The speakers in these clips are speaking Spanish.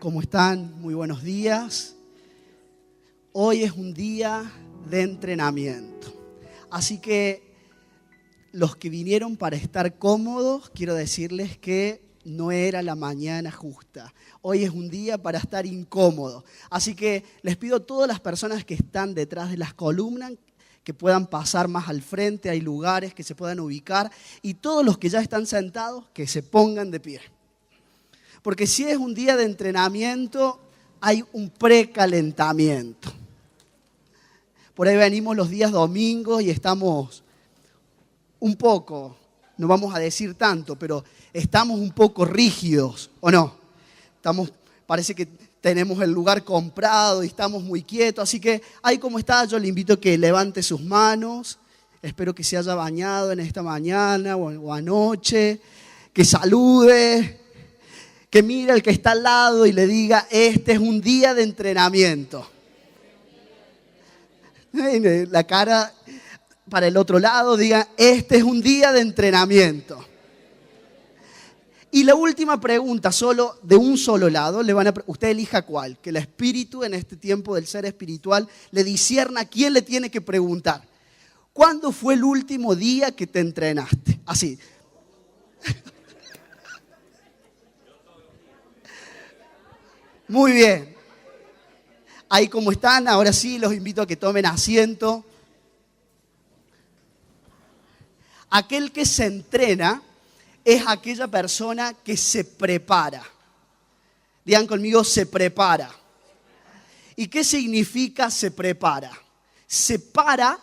¿Cómo están? Muy buenos días. Hoy es un día de entrenamiento. Así que los que vinieron para estar cómodos, quiero decirles que no era la mañana justa. Hoy es un día para estar incómodo. Así que les pido a todas las personas que están detrás de las columnas que puedan pasar más al frente, hay lugares que se puedan ubicar, y todos los que ya están sentados, que se pongan de pie. Porque si es un día de entrenamiento, hay un precalentamiento. Por ahí venimos los días domingos y estamos un poco, no vamos a decir tanto, pero estamos un poco rígidos, ¿o no? Parece que tenemos el lugar comprado y estamos muy quietos. Así que ahí como está, yo le invito a que levante sus manos. Espero que se haya bañado en esta mañana o anoche, que salude, que mire al que está al lado y le diga, este es un día de entrenamiento. La cara para el otro lado, diga, este es un día de entrenamiento. Y la última pregunta, solo de un solo lado, usted elija cuál, que el espíritu en este tiempo del ser espiritual le discierna a quién le tiene que preguntar. ¿Cuándo fue el último día que te entrenaste? Así. Muy bien. Ahí como están, ahora sí los invito a que tomen asiento. Aquel que se entrena es aquella persona que se prepara. Digan conmigo, se prepara. ¿Y qué significa se prepara? Se para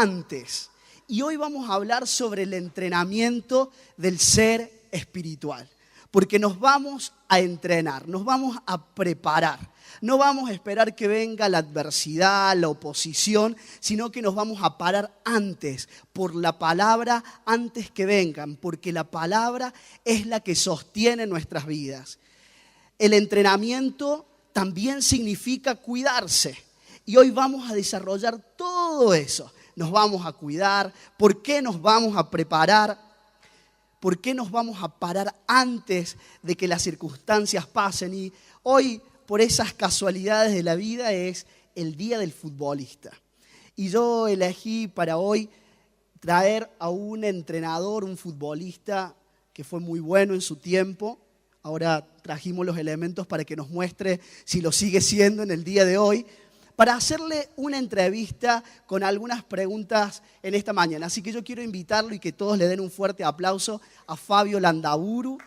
antes. Y hoy vamos a hablar sobre el entrenamiento del ser espiritual. Porque nos vamos a entrenar, nos vamos a preparar. No vamos a esperar que venga la adversidad, la oposición, sino que nos vamos a parar antes, por la palabra, antes que vengan, porque la palabra es la que sostiene nuestras vidas. El entrenamiento también significa cuidarse. Y hoy vamos a desarrollar todo eso. Nos vamos a cuidar. ¿Por qué nos vamos a preparar? ¿Por qué nos vamos a parar antes de que las circunstancias pasen? Y hoy, por esas casualidades de la vida, es el día del futbolista. Y yo elegí para hoy traer a un entrenador, un futbolista que fue muy bueno en su tiempo. Ahora trajimos los elementos para que nos muestre si lo sigue siendo en el día de hoy, para hacerle una entrevista con algunas preguntas en esta mañana. Así que yo quiero invitarlo y que todos le den un fuerte aplauso a Fabio Landaburu.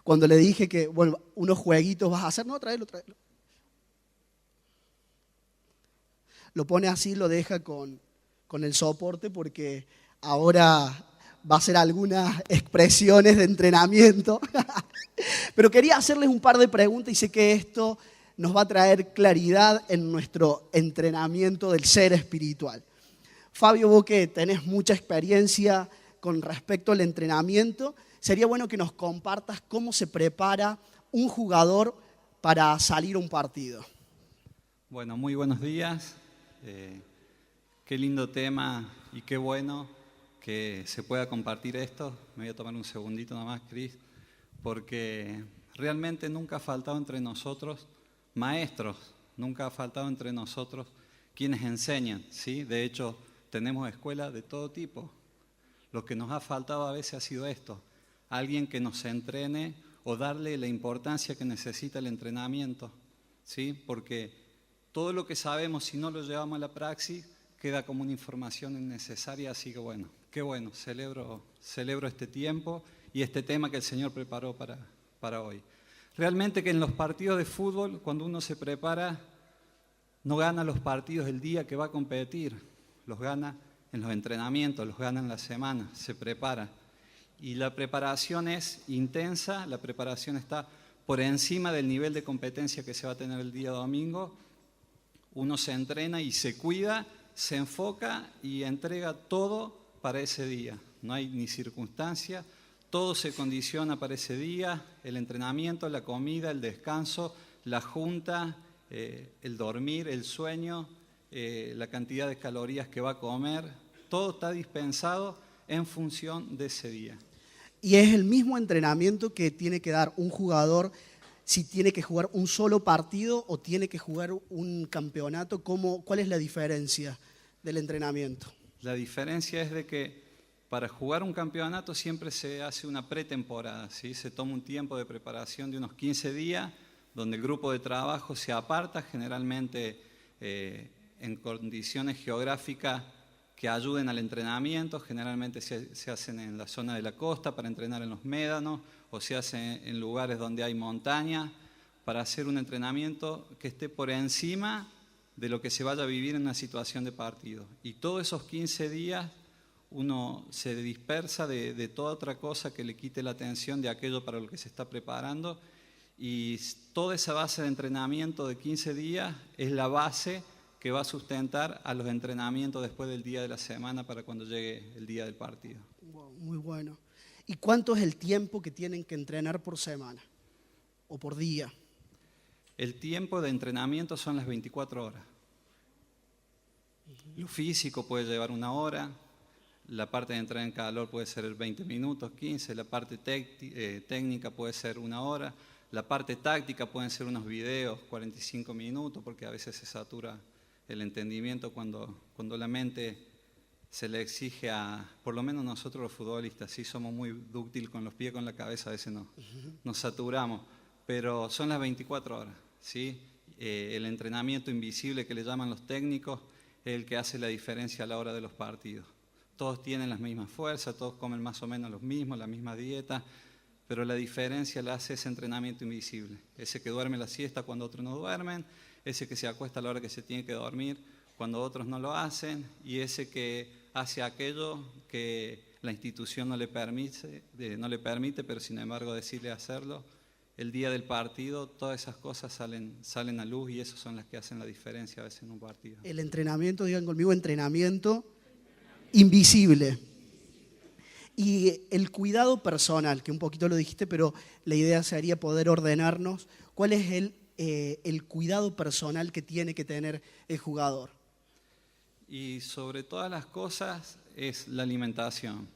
Cuando le dije que, unos jueguitos vas a hacer, no, tráelo. Lo pone así, lo deja con el soporte porque ahora va a hacer algunas expresiones de entrenamiento. Pero quería hacerles un par de preguntas y sé que esto nos va a traer claridad en nuestro entrenamiento del ser espiritual. Fabio, vos que tenés mucha experiencia con respecto al entrenamiento, sería bueno que nos compartas cómo se prepara un jugador para salir a un partido. Bueno, muy buenos días. Qué lindo tema y qué bueno que se pueda compartir esto. Me voy a tomar un segundito nada más, Cris, porque realmente nunca ha faltado entre nosotros maestros, nunca ha faltado entre nosotros quienes enseñan, ¿sí? De hecho, tenemos escuelas de todo tipo. Lo que nos ha faltado a veces ha sido esto, alguien que nos entrene o darle la importancia que necesita el entrenamiento, ¿sí? Porque todo lo que sabemos, si no lo llevamos a la praxis, queda como una información innecesaria. Así que bueno, qué bueno, celebro este tiempo y este tema que el Señor preparó para hoy. Realmente que en los partidos de fútbol, cuando uno se prepara, no gana los partidos el día que va a competir, los gana en los entrenamientos, los gana en la semana, se prepara. Y la preparación es intensa, la preparación está por encima del nivel de competencia que se va a tener el día domingo. Uno se entrena y se cuida, se enfoca y entrega todo para ese día. No hay ni circunstancia, todo se condiciona para ese día, el entrenamiento, la comida, el descanso, la junta, el dormir, el sueño, la cantidad de calorías que va a comer, todo está dispensado en función de ese día. Y es el mismo entrenamiento que tiene que dar un jugador si tiene que jugar un solo partido o tiene que jugar un campeonato. ¿Cuál es la diferencia del entrenamiento? La diferencia es de que para jugar un campeonato siempre se hace una pretemporada, ¿sí? Se toma un tiempo de preparación de unos 15 días, donde el grupo de trabajo se aparta, generalmente en condiciones geográficas que ayuden al entrenamiento. Generalmente se hacen en la zona de la costa para entrenar en los médanos, o se hace en lugares donde hay montaña, para hacer un entrenamiento que esté por encima de lo que se vaya a vivir en una situación de partido. Y todos esos 15 días uno se dispersa de toda otra cosa que le quite la atención de aquello para lo que se está preparando, y toda esa base de entrenamiento de 15 días es la base que va a sustentar a los entrenamientos después del día de la semana para cuando llegue el día del partido. Wow, muy bueno. ¿Y cuánto es el tiempo que tienen que entrenar por semana o por día? El tiempo de entrenamiento son las 24 horas. Lo físico puede llevar 1 hora, la parte de entrar en calor puede ser 20 minutos, 15, la parte técnica puede ser 1 hora, la parte táctica pueden ser unos videos, 45 minutos, porque a veces se satura el entendimiento cuando la mente se le exige por lo menos nosotros los futbolistas, sí somos muy dúctiles con los pies, con la cabeza, a veces nos saturamos, pero son las 24 horas, ¿sí? El entrenamiento invisible que le llaman los técnicos es el que hace la diferencia a la hora de los partidos. Todos tienen las mismas fuerzas, todos comen más o menos los mismos, la misma dieta, pero la diferencia la hace ese entrenamiento invisible, ese que duerme la siesta cuando otros no duermen, ese que se acuesta a la hora que se tiene que dormir cuando otros no lo hacen, y ese que hace aquello que la institución no le permite, pero sin embargo decirle hacerlo. El día del partido, todas esas cosas salen a luz, y esas son las que hacen la diferencia a veces en un partido. El entrenamiento, digan conmigo, entrenamiento invisible. Y el cuidado personal, que un poquito lo dijiste, pero la idea sería poder ordenarnos. ¿Cuál es el cuidado personal que tiene que tener el jugador? Y sobre todas las cosas es la alimentación.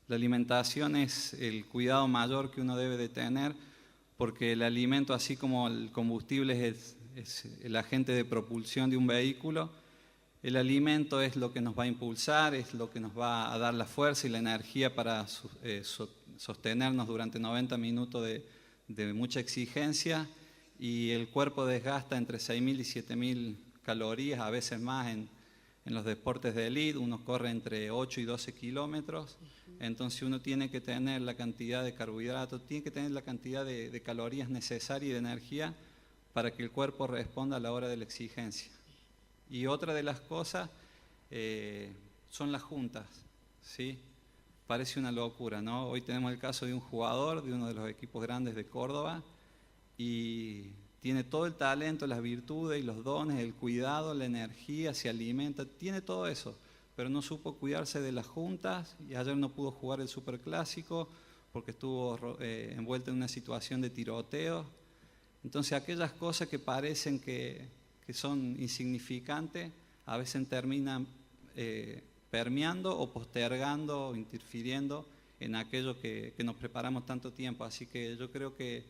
La alimentación es el cuidado mayor que uno debe de tener, porque el alimento, así como el combustible es el agente de propulsión de un vehículo, el alimento es lo que nos va a impulsar, es lo que nos va a dar la fuerza y la energía para sostenernos durante 90 minutos de mucha exigencia, y el cuerpo desgasta entre 6.000 y 7.000 calorías, a veces más en los deportes de élite. Uno corre entre 8 y 12 kilómetros, entonces uno tiene que tener la cantidad de carbohidratos, tiene que tener la cantidad de calorías necesarias y de energía para que el cuerpo responda a la hora de la exigencia. Y otra de las cosas son las juntas, ¿sí? Parece una locura, ¿no? Hoy tenemos el caso de un jugador de uno de los equipos grandes de Córdoba, y tiene todo el talento, las virtudes y los dones, el cuidado, la energía, se alimenta, tiene todo eso, pero no supo cuidarse de las juntas, y ayer no pudo jugar el superclásico porque estuvo envuelto en una situación de tiroteo. Entonces aquellas cosas que parecen que son insignificantes, a veces terminan permeando o postergando o interfiriendo en aquello que nos preparamos tanto tiempo. Así que yo creo que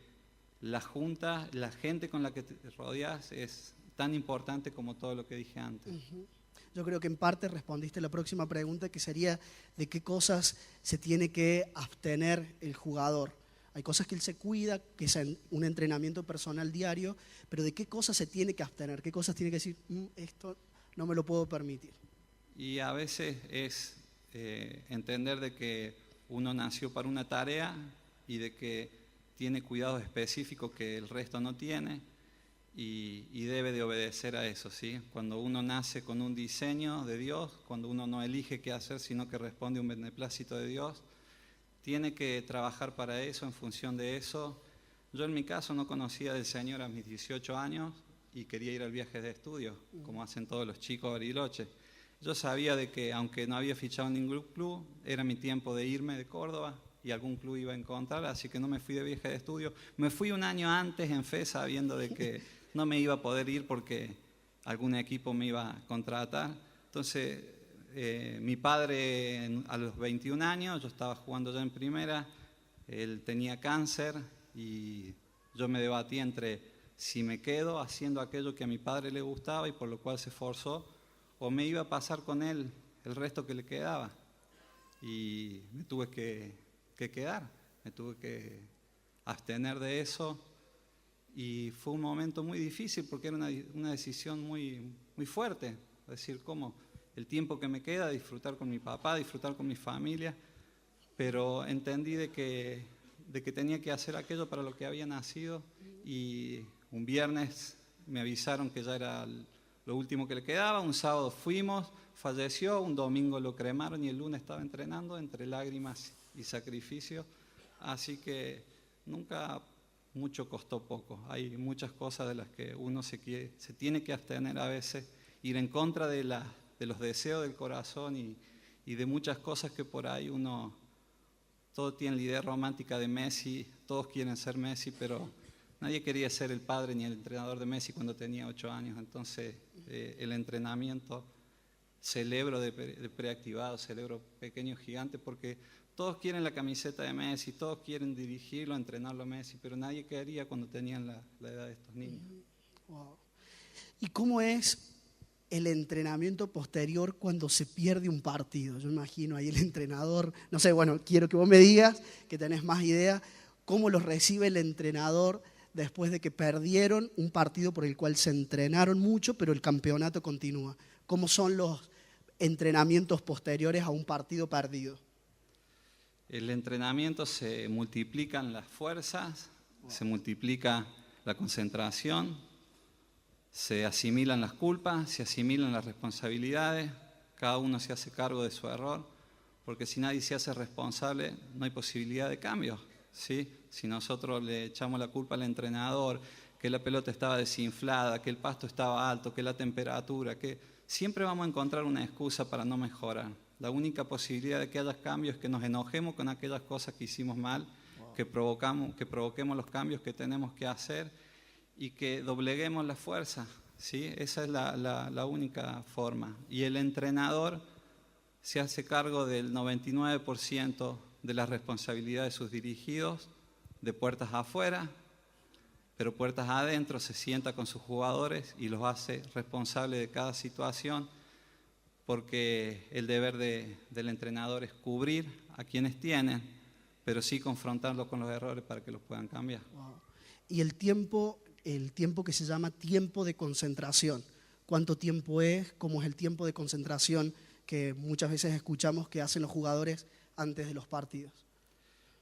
la junta, la gente con la que te rodeas es tan importante como todo lo que dije antes. Yo creo que en parte respondiste la próxima pregunta, que sería de qué cosas se tiene que abstener el jugador. Hay cosas que él se cuida, que es un entrenamiento personal diario, pero ¿de qué cosas se tiene que abstener? ¿Qué cosas tiene que decir, esto no me lo puedo permitir? Y a veces es entender de que uno nació para una tarea y de que tiene cuidados específicos que el resto no tiene, y debe de obedecer a eso, ¿sí? Cuando uno nace con un diseño de Dios, cuando uno no elige qué hacer, sino que responde a un beneplácito de Dios, tiene que trabajar para eso, en función de eso. Yo en mi caso no conocía del Señor a mis 18 años y quería ir al viaje de estudio, como hacen todos los chicos de Bariloche. Yo sabía de que aunque no había fichado en ningún club, era mi tiempo de irme de Córdoba y algún club iba a encontrar, así que no me fui de viaje de estudio. Me fui un año antes en fe sabiendo de que no me iba a poder ir porque algún equipo me iba a contratar. Entonces, mi padre a los 21 años, yo estaba jugando ya en primera, él tenía cáncer y yo me debatía entre si me quedo haciendo aquello que a mi padre le gustaba y por lo cual se esforzó, o me iba a pasar con él el resto que le quedaba. Y me tuve que quedar, me tuve que abstener de eso. Y fue un momento muy difícil porque era una decisión muy, muy fuerte. Es decir, cómo el tiempo que me queda, disfrutar con mi papá, disfrutar con mi familia, pero entendí de que tenía que hacer aquello para lo que había nacido. Y un viernes me avisaron que ya era lo último que le quedaba, un sábado fuimos, falleció, un domingo lo cremaron y el lunes estaba entrenando entre lágrimas y sacrificio. Así que nunca mucho costó poco. Hay muchas cosas de las que uno se tiene que abstener a veces, ir en contra de los deseos del corazón y de muchas cosas que por ahí todos tienen la idea romántica de Messi, todos quieren ser Messi, pero nadie quería ser el padre ni el entrenador de Messi cuando tenía 8 años. Entonces el entrenamiento, celebro de preactivado, celebro pequeños gigantes, porque todos quieren la camiseta de Messi, todos quieren dirigirlo, entrenarlo a Messi, pero nadie quería cuando tenían la edad de estos niños. Wow. ¿Y cómo es el entrenamiento posterior cuando se pierde un partido? Yo imagino ahí el entrenador, no sé, bueno, quiero que vos me digas, que tenés más idea, cómo los recibe el entrenador después de que perdieron un partido por el cual se entrenaron mucho, pero el campeonato continúa. ¿Cómo son los entrenamientos posteriores a un partido perdido? El entrenamiento se multiplican las fuerzas, se multiplica la concentración, se asimilan las culpas, se asimilan las responsabilidades, cada uno se hace cargo de su error, porque si nadie se hace responsable no hay posibilidad de cambio, ¿sí? Si nosotros le echamos la culpa al entrenador, que la pelota estaba desinflada, que el pasto estaba alto, que la temperatura, que siempre vamos a encontrar una excusa para no mejorar. La única posibilidad de que haya cambios es que nos enojemos con aquellas cosas que hicimos mal, que provoquemos los cambios que tenemos que hacer y que dobleguemos la fuerza, ¿sí? Esa es la única forma. Y el entrenador se hace cargo del 99% de la responsabilidad de sus dirigidos, de puertas afuera, pero puertas adentro se sienta con sus jugadores y los hace responsables de cada situación, porque el deber del entrenador es cubrir a quienes tienen, pero sí confrontarlos con los errores para que los puedan cambiar. Wow. Y el tiempo que se llama tiempo de concentración, ¿cuánto tiempo es? ¿Cómo es el tiempo de concentración que muchas veces escuchamos que hacen los jugadores antes de los partidos?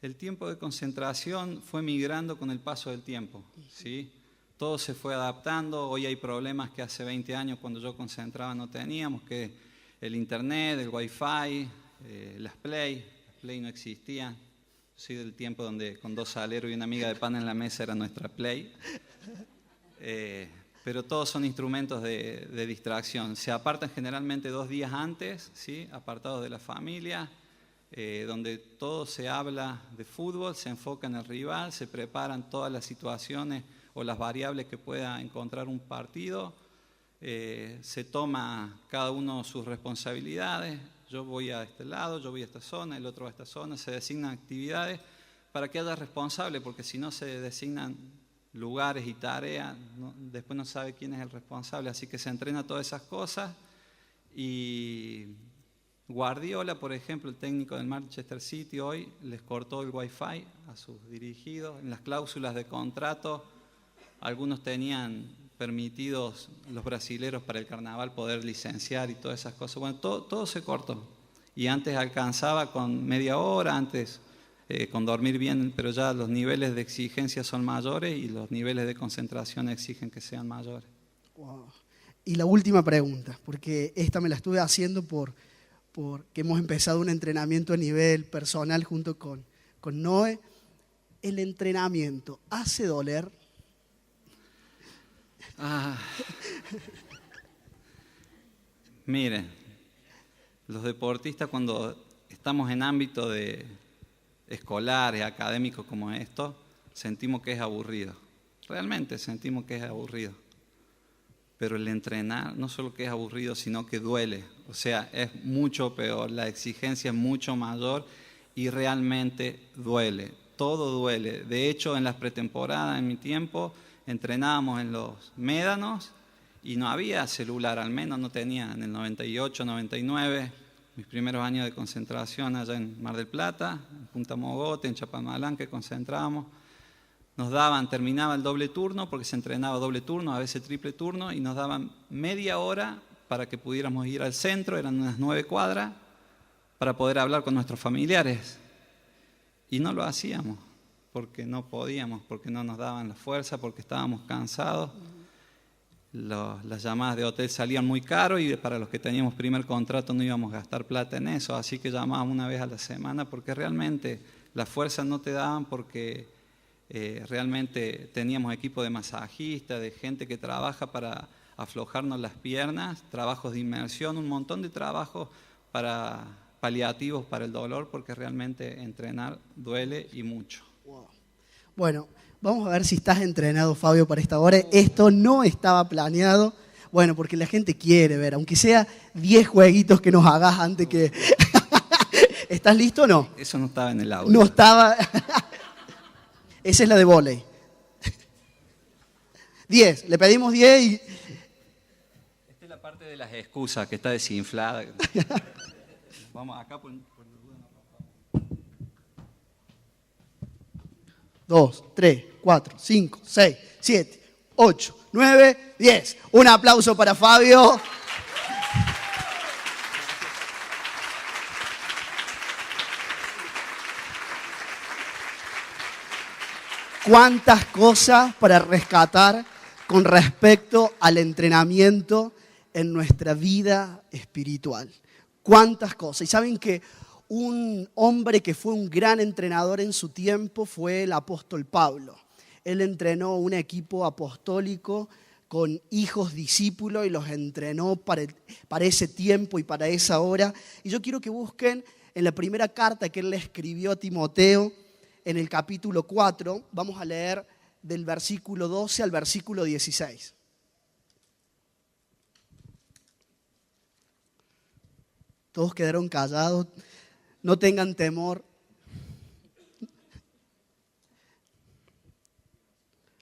El tiempo de concentración fue migrando con el paso del tiempo, ¿sí? Todo se fue adaptando. Hoy hay problemas que hace 20 años cuando yo concentraba no teníamos, que el internet, el wifi, las play no existían. Soy del tiempo donde con 2 aleros y una miga de pan en la mesa era nuestra play. Pero todos son instrumentos de distracción. Se apartan generalmente 2 días antes, ¿sí? Apartados de la familia, donde todo se habla de fútbol, se enfoca en el rival, se preparan todas las situaciones o las variables que pueda encontrar un partido, se toma cada uno sus responsabilidades. Yo voy a este lado, yo voy a esta zona, el otro a esta zona, se designan actividades para que haya responsable, porque si no se designan lugares y tareas, después no sabe quién es el responsable, así que se entrena todas esas cosas. Y Guardiola, por ejemplo, el técnico del Manchester City, hoy les cortó el wifi a sus dirigidos. En las cláusulas de contrato, algunos tenían permitidos, los brasileros para el carnaval, poder licenciar y todas esas cosas. Bueno, todo se cortó. Y antes alcanzaba con media hora, antes con dormir bien, pero ya los niveles de exigencia son mayores y los niveles de concentración exigen que sean mayores. Wow. Y la última pregunta, porque esta me la estuve haciendo porque hemos empezado un entrenamiento a nivel personal junto con Noé. ¿El entrenamiento hace doler? Miren, los deportistas cuando estamos en ámbito de escolares, académicos como estos, sentimos que es aburrido. Realmente sentimos que es aburrido. Pero el entrenar no solo que es aburrido, sino que duele. O sea, es mucho peor, la exigencia es mucho mayor y realmente duele. Todo duele. De hecho, en las pretemporadas, en mi tiempo, entrenábamos en los médanos y no había celular, al menos no tenía en el 98, 99, mis primeros años de concentración allá en Mar del Plata, en Punta Mogote, en Chapamalán, que concentrábamos. Nos daban, terminaba el doble turno, porque se entrenaba doble turno, a veces triple turno, y nos daban media hora para que pudiéramos ir al centro, eran unas 9 cuadras, para poder hablar con nuestros familiares. Y no lo hacíamos, porque no podíamos, porque no nos daban la fuerza, porque estábamos cansados. Las llamadas de hotel salían muy caro y para los que teníamos primer contrato no íbamos a gastar plata en eso, así que llamábamos una vez a la semana, porque realmente las fuerzas no te daban, porque realmente teníamos equipo de masajistas, de gente que trabaja para aflojarnos las piernas, trabajos de inmersión, un montón de trabajos para paliativos para el dolor, porque realmente entrenar duele y mucho. Wow. Bueno, vamos a ver si estás entrenado, Fabio, para esta hora. Esto no estaba planeado. Bueno, porque la gente quiere ver, aunque sea 10 jueguitos que nos hagas antes que... ¿Estás listo o no? Eso no estaba en el audio. No estaba... Esa es la de vóley. 10, le pedimos 10 y... Esta es la parte de las excusas, que está desinflada. Vamos acá por... 2, 3, 4, 5, 6, 7, 8, 9, 10. Un aplauso para Fabio. ¿Cuántas cosas para rescatar con respecto al entrenamiento en nuestra vida espiritual? ¿Cuántas cosas? Y saben que un hombre que fue un gran entrenador en su tiempo fue el apóstol Pablo. Él entrenó un equipo apostólico con hijos discípulos y los entrenó para ese tiempo y para esa hora. Y yo quiero que busquen en la primera carta que él le escribió a Timoteo, en el capítulo 4, vamos a leer del versículo 12 al versículo 16. Todos quedaron callados, no tengan temor.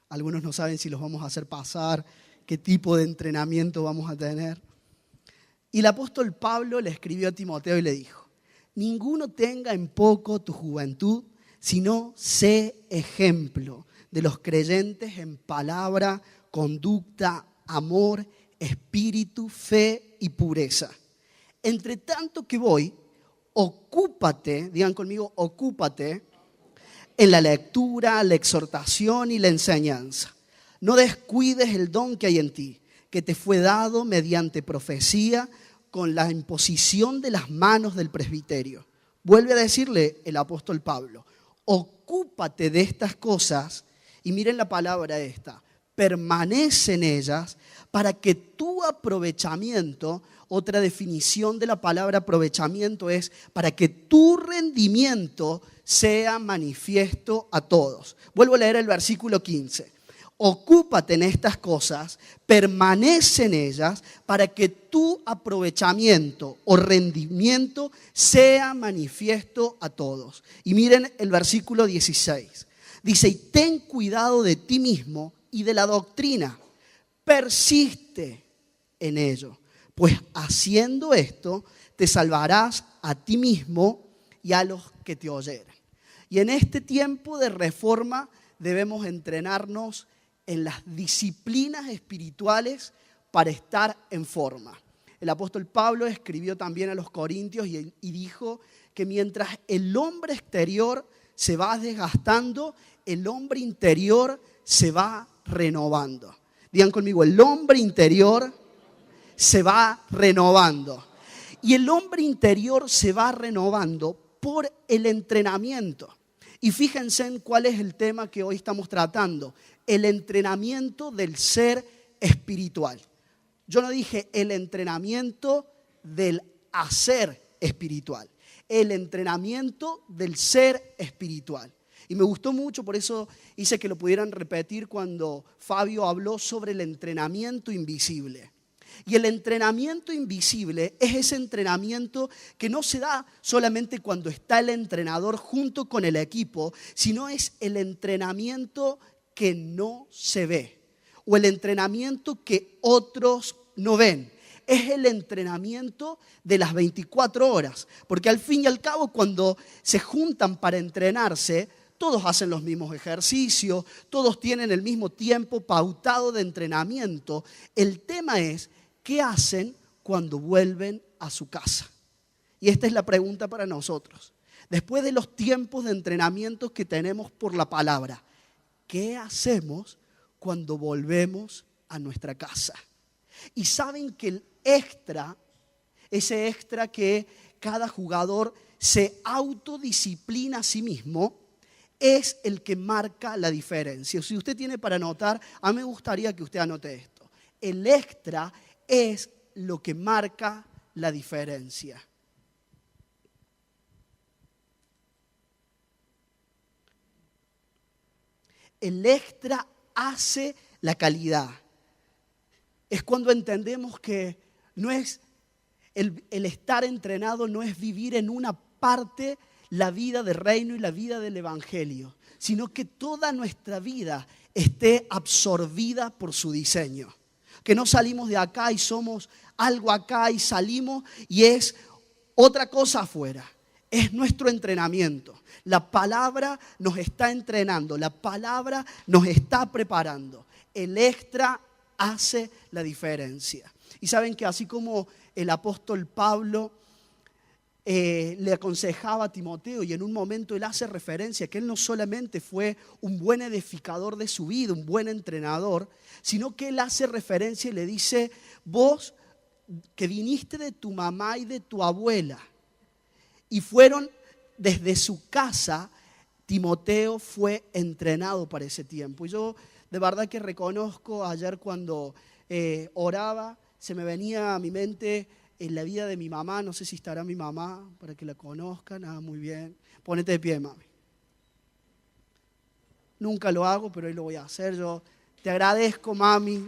Algunos no saben si los vamos a hacer pasar, qué tipo de entrenamiento vamos a tener. Y el apóstol Pablo le escribió a Timoteo y le dijo: ninguno tenga en poco tu juventud, sino sé ejemplo de los creyentes en palabra, conducta, amor, espíritu, fe y pureza. Entre tanto que voy, ocúpate, digan conmigo, ocúpate en la lectura, la exhortación y la enseñanza. No descuides el don que hay en ti, que te fue dado mediante profecía con la imposición de las manos del presbiterio. Vuelve a decirle el apóstol Pablo: ocúpate de estas cosas, y miren la palabra esta, permanece en ellas, para que tu aprovechamiento, otra definición de la palabra aprovechamiento es para que tu rendimiento sea manifiesto a todos. Vuelvo a leer el versículo 15. Ocúpate en estas cosas, permanece en ellas, para que tu aprovechamiento o rendimiento sea manifiesto a todos. Y miren el versículo 16. Dice: y ten cuidado de ti mismo y de la doctrina. Persiste en ello, pues haciendo esto te salvarás a ti mismo y a los que te oyeren. Y en este tiempo de reforma debemos entrenarnos en las disciplinas espirituales para estar en forma. El apóstol Pablo escribió también a los Corintios y dijo que mientras el hombre exterior se va desgastando, el hombre interior se va renovando. Digan conmigo, el hombre interior se va renovando. Y el hombre interior se va renovando por el entrenamiento. Y fíjense en cuál es el tema que hoy estamos tratando: el entrenamiento del ser espiritual. Yo no dije el entrenamiento del hacer espiritual. el entrenamiento del ser espiritual. Y me gustó mucho, por eso hice que lo pudieran repetir cuando Fabio habló sobre el entrenamiento invisible. Y el entrenamiento invisible es ese entrenamiento que no se da solamente cuando está el entrenador junto con el equipo, sino es el entrenamiento que no se ve o el entrenamiento que otros no ven. Es el entrenamiento de las 24 horas, porque al fin y al cabo cuando se juntan para entrenarse, todos hacen los mismos ejercicios, todos tienen el mismo tiempo pautado de entrenamiento. El tema es, ¿qué hacen cuando vuelven a su casa? Y esta es la pregunta para nosotros. Después de los tiempos de entrenamiento que tenemos por la palabra, ¿qué hacemos cuando volvemos a nuestra casa? Y saben que el extra, ese extra que cada jugador se autodisciplina a sí mismo, es el que marca la diferencia. Si usted tiene para anotar, a mí me gustaría que usted anote esto. El extra es lo que marca la diferencia. El extra hace la calidad. Es cuando entendemos que no es el estar entrenado, no es vivir en una parte la vida del reino y la vida del evangelio, sino que toda nuestra vida esté absorbida por su diseño. Que no salimos de acá y somos algo acá y salimos y es otra cosa afuera. Es nuestro entrenamiento. La palabra nos está entrenando, la palabra nos está preparando. El extra hace la diferencia. Y saben que así como el apóstol Pablo le aconsejaba a Timoteo y en un momento él hace referencia que él no solamente fue un buen edificador de su vida, un buen entrenador, sino que él hace referencia y le dice, vos que viniste de tu mamá y de tu abuela y fueron desde su casa, Timoteo fue entrenado para ese tiempo. Y yo de verdad que reconozco ayer cuando oraba, se me venía a mi mente en la vida de mi mamá, no sé si estará mi mamá para que la conozcan, muy bien. Ponete de pie, mami. Nunca lo hago, pero hoy lo voy a hacer. Yo te agradezco, mami.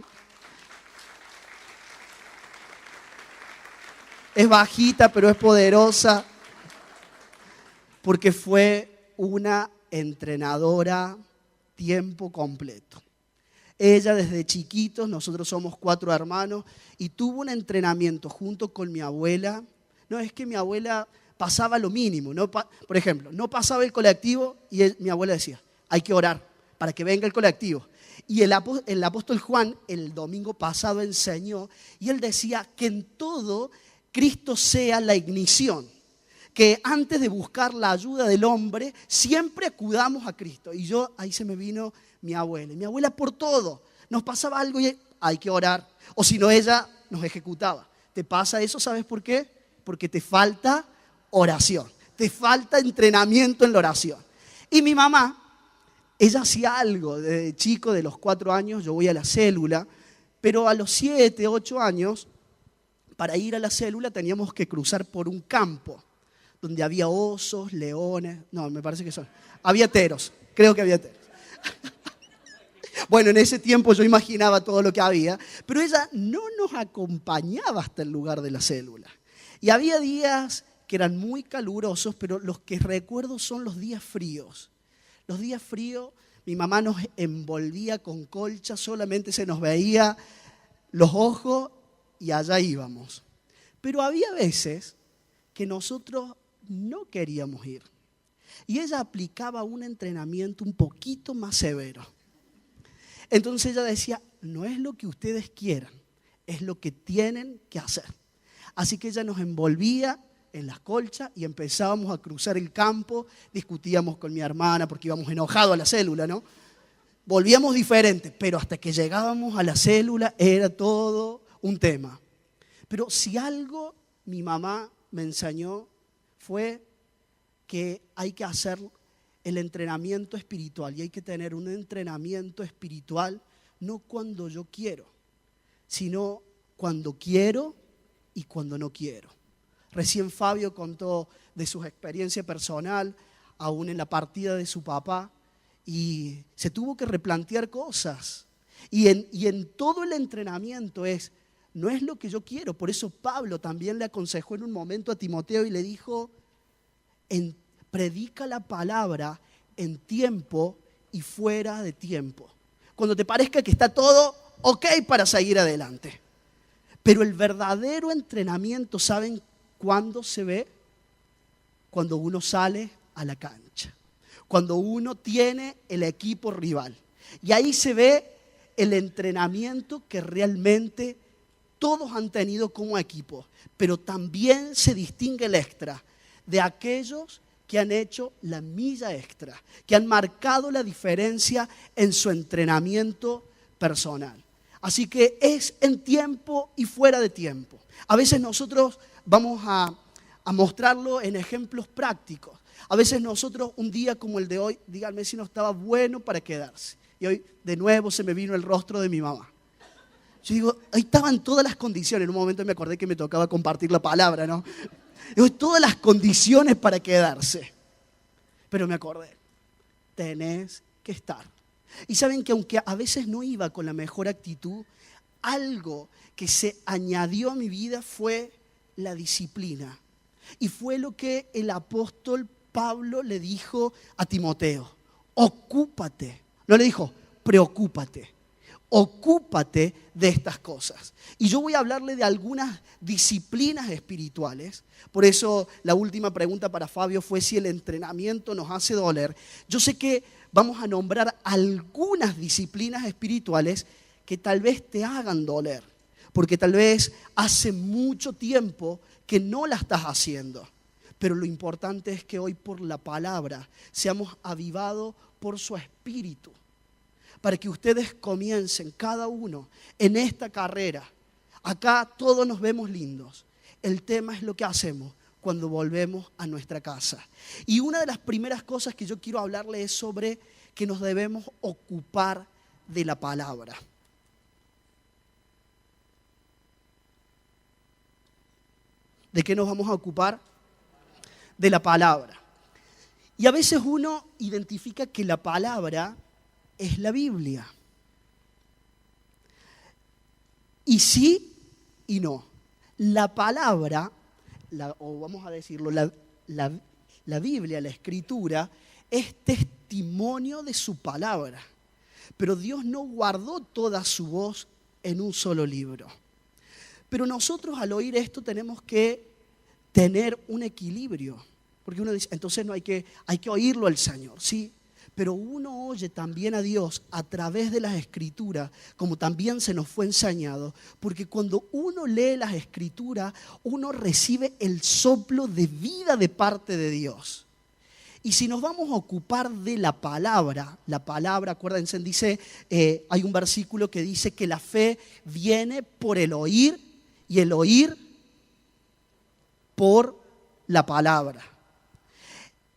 Es bajita, pero es poderosa, porque fue una entrenadora tiempo completo. Ella desde chiquitos, nosotros somos 4 hermanos, y tuvo un entrenamiento junto con mi abuela. No es que mi abuela pasaba lo mínimo, ¿no? Por ejemplo, no pasaba el colectivo y mi abuela decía, hay que orar para que venga el colectivo. Y el apóstol Juan el domingo pasado enseñó y él decía que en todo Cristo sea la ignición. Que antes de buscar la ayuda del hombre, siempre acudamos a Cristo. Y ahí se me vino mi abuela. Y mi abuela por todo. Nos pasaba algo y hay que orar. O si no, ella nos ejecutaba. ¿Te pasa eso? ¿Sabes por qué? Porque te falta oración. Te falta entrenamiento en la oración. Y mi mamá, ella hacía algo desde chico, de los 4 años, yo voy a la célula, pero a los 7, 8 años, para ir a la célula teníamos que cruzar por un campo donde había osos, leones, no, me parece que había teros, creo que había teros. Bueno, en ese tiempo yo imaginaba todo lo que había, pero ella no nos acompañaba hasta el lugar de la célula. Y había días que eran muy calurosos, pero los que recuerdo son los días fríos. Los días fríos, mi mamá nos envolvía con colcha, solamente se nos veía los ojos y allá íbamos. Pero había veces que nosotros no queríamos ir. Y ella aplicaba un entrenamiento un poquito más severo. Entonces ella decía, no es lo que ustedes quieran, es lo que tienen que hacer. Así que ella nos envolvía en las colchas y empezábamos a cruzar el campo, discutíamos con mi hermana porque íbamos enojados a la célula, ¿no? Volvíamos diferentes, pero hasta que llegábamos a la célula era todo un tema. Pero si algo mi mamá me enseñó fue que hay que hacer el entrenamiento espiritual y hay que tener un entrenamiento espiritual no cuando yo quiero, sino cuando quiero y cuando no quiero. Recién Fabio contó de su experiencia personal, aún en la partida de su papá, y se tuvo que replantear cosas. Y en todo el entrenamiento no es lo que yo quiero. Por eso Pablo también le aconsejó en un momento a Timoteo y le dijo, predica la palabra en tiempo y fuera de tiempo. Cuando te parezca que está todo ok para seguir adelante. Pero el verdadero entrenamiento, ¿saben cuándo se ve? Cuando uno sale a la cancha. Cuando uno tiene el equipo rival. Y ahí se ve el entrenamiento que realmente todos han tenido como equipo. Pero también se distingue el extra de aquellos que han hecho la milla extra, que han marcado la diferencia en su entrenamiento personal. Así que es en tiempo y fuera de tiempo. A veces nosotros vamos a mostrarlo en ejemplos prácticos. A veces nosotros, un día como el de hoy, díganme si no estaba bueno para quedarse. Y hoy de nuevo se me vino el rostro de mi mamá. Yo digo, ahí estaban todas las condiciones. En un momento me acordé que me tocaba compartir la palabra, ¿no? Digo, todas las condiciones para quedarse. Pero me acordé, tenés que estar. Y saben que aunque a veces no iba con la mejor actitud, algo que se añadió a mi vida fue la disciplina. Y fue lo que el apóstol Pablo le dijo a Timoteo, ocúpate. No le dijo, preocúpate. Ocúpate de estas cosas. Y yo voy a hablarle de algunas disciplinas espirituales. Por eso la última pregunta para Fabio fue si el entrenamiento nos hace doler. Yo sé que vamos a nombrar algunas disciplinas espirituales que tal vez te hagan doler. Porque tal vez hace mucho tiempo que no la estás haciendo. Pero lo importante es que hoy por la palabra seamos avivados por su espíritu. Para que ustedes comiencen cada uno en esta carrera. Acá todos nos vemos lindos. El tema es lo que hacemos cuando volvemos a nuestra casa. Y una de las primeras cosas que yo quiero hablarles es sobre que nos debemos ocupar de la palabra. ¿De qué nos vamos a ocupar? De la palabra. Y a veces uno identifica que la palabra es la Biblia. Y sí y no. La palabra, o vamos a decirlo, la Biblia, la Escritura, es testimonio de su palabra. Pero Dios no guardó toda su voz en un solo libro. Pero nosotros al oír esto tenemos que tener un equilibrio. Porque uno dice, entonces no hay que oírlo al Señor, ¿sí? Pero uno oye también a Dios a través de las Escrituras, como también se nos fue enseñado, porque cuando uno lee las Escrituras, uno recibe el soplo de vida de parte de Dios. Y si nos vamos a ocupar de la palabra, acuérdense, dice, hay un versículo que dice que la fe viene por el oír y el oír por la palabra.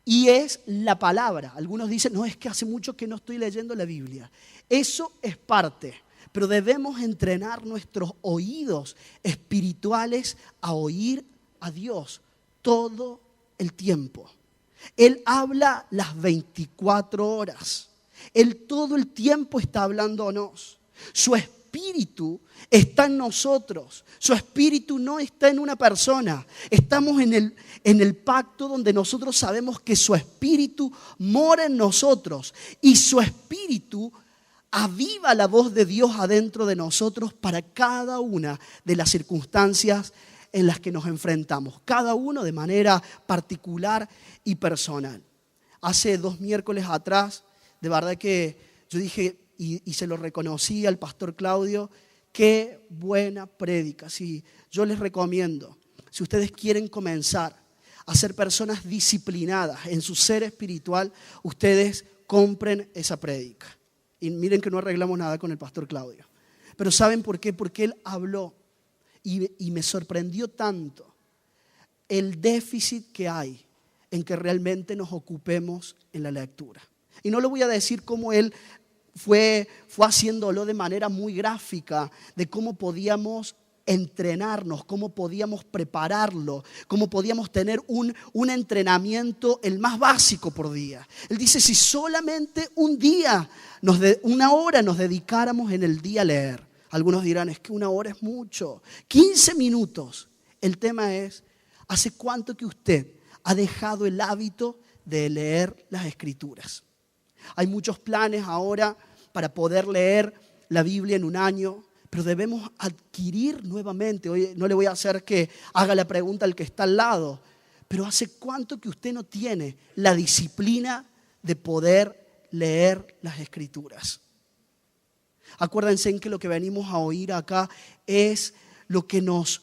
Y es la palabra. Algunos dicen, no, es que hace mucho que no estoy leyendo la Biblia. Eso es parte, pero debemos entrenar nuestros oídos espirituales a oír a Dios todo el tiempo. Él habla las 24 horas. Él todo el tiempo está hablándonos. Su espíritu está en nosotros. Su espíritu no está en una persona. Estamos en el pacto donde nosotros sabemos que su espíritu mora en nosotros. Y su espíritu aviva la voz de Dios adentro de nosotros para cada una de las circunstancias en las que nos enfrentamos. Cada uno de manera particular y personal. Hace 2 miércoles atrás, de verdad que yo dije, y se lo reconocí al pastor Claudio, qué buena prédica. Sí, yo les recomiendo, si ustedes quieren comenzar a ser personas disciplinadas en su ser espiritual, ustedes compren esa prédica. Y miren que no arreglamos nada con el pastor Claudio. Pero ¿saben por qué? Porque él habló y me sorprendió tanto el déficit que hay en que realmente nos ocupemos en la lectura. Y no le voy a decir cómo él fue haciéndolo de manera muy gráfica, de cómo podíamos entrenarnos, cómo podíamos prepararlo, cómo podíamos tener un entrenamiento el más básico por día. Él dice, si solamente una hora nos dedicáramos en el día a leer. Algunos dirán, es que una hora es mucho. 15 minutos. El tema es, ¿hace cuánto que usted ha dejado el hábito de leer las Escrituras? Hay muchos planes ahora para poder leer la Biblia en un año, pero debemos adquirir nuevamente. Hoy no le voy a hacer que haga la pregunta al que está al lado, pero ¿hace cuánto que usted no tiene la disciplina de poder leer las Escrituras? Acuérdense en que lo que venimos a oír acá es lo que nos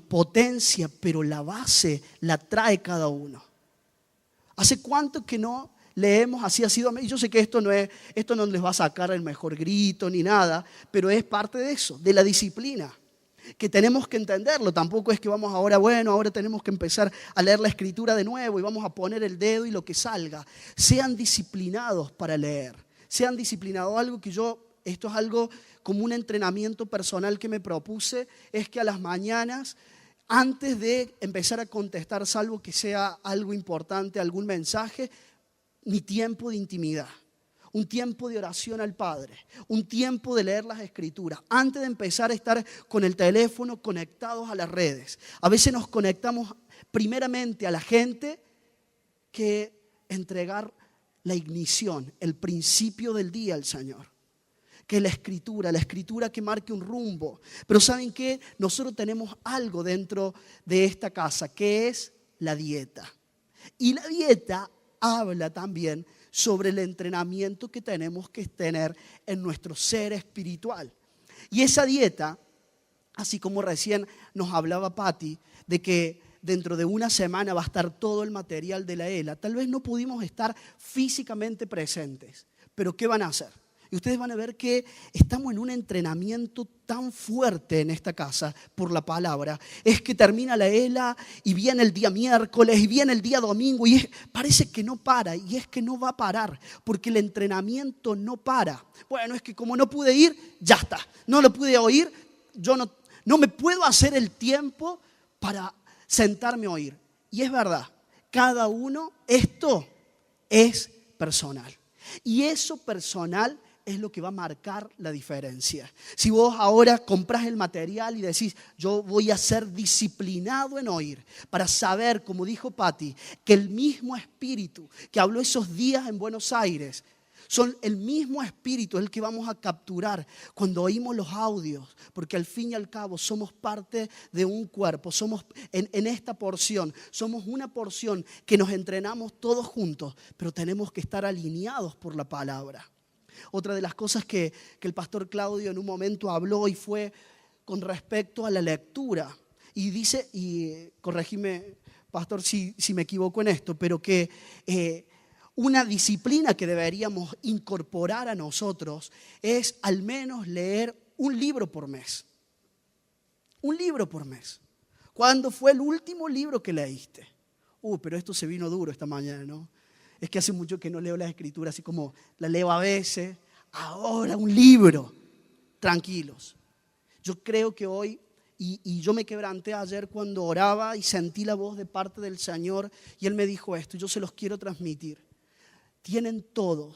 potencia, pero la base la trae cada uno. ¿Hace cuánto que no leemos? Así ha sido. Y yo sé que esto no les va a sacar el mejor grito ni nada, pero es parte de eso, de la disciplina, que tenemos que entenderlo. Tampoco es que vamos ahora tenemos que empezar a leer la Escritura de nuevo y vamos a poner el dedo y lo que salga. Sean disciplinados para leer. Sean disciplinados. Esto es algo como un entrenamiento personal que me propuse, es que a las mañanas, antes de empezar a contestar, salvo que sea algo importante, algún mensaje, mi tiempo de intimidad, un tiempo de oración al Padre, un tiempo de leer las Escrituras, antes de empezar a estar con el teléfono conectados a las redes. A veces nos conectamos primeramente a la gente que entregar la ignición, el principio del día al Señor. Que la escritura que marque un rumbo. Pero ¿saben qué? Nosotros tenemos algo dentro de esta casa, que es la dieta. Y la dieta habla también sobre el entrenamiento que tenemos que tener en nuestro ser espiritual. Y esa dieta, así como recién nos hablaba Patti, de que dentro de una semana va a estar todo el material de la ELA, tal vez no pudimos estar físicamente presentes, pero ¿qué van a hacer? Y ustedes van a ver que estamos en un entrenamiento tan fuerte en esta casa por la palabra. Es que termina la ELA y viene el día miércoles y viene el día domingo y parece que no para. Y es que no va a parar porque el entrenamiento no para. Bueno, es que como no pude ir, ya está. No lo pude oír, yo no me puedo hacer el tiempo para sentarme a oír. Y es verdad, cada uno, esto es personal. Y eso personal es lo que va a marcar la diferencia. Si vos ahora comprás el material y decís, yo voy a ser disciplinado en oír, para saber, como dijo Patti, que el mismo espíritu que habló esos días en Buenos Aires, son el mismo espíritu el que vamos a capturar cuando oímos los audios, porque al fin y al cabo somos parte de un cuerpo, somos en esta porción, somos una porción que nos entrenamos todos juntos, pero tenemos que estar alineados por la palabra. Otra de las cosas que el pastor Claudio en un momento habló y fue con respecto a la lectura. Y dice, y corregime, pastor, si me equivoco en esto, pero que una disciplina que deberíamos incorporar a nosotros es al menos leer un libro por mes. Un libro por mes. ¿Cuándo fue el último libro que leíste? Pero esto se vino duro esta mañana, ¿no? Es que hace mucho que no leo las Escrituras, así como la leo a veces. Ahora un libro. Tranquilos. Yo creo que hoy, y yo me quebranté ayer cuando oraba y sentí la voz de parte del Señor y Él me dijo esto, y yo se los quiero transmitir. Tienen todo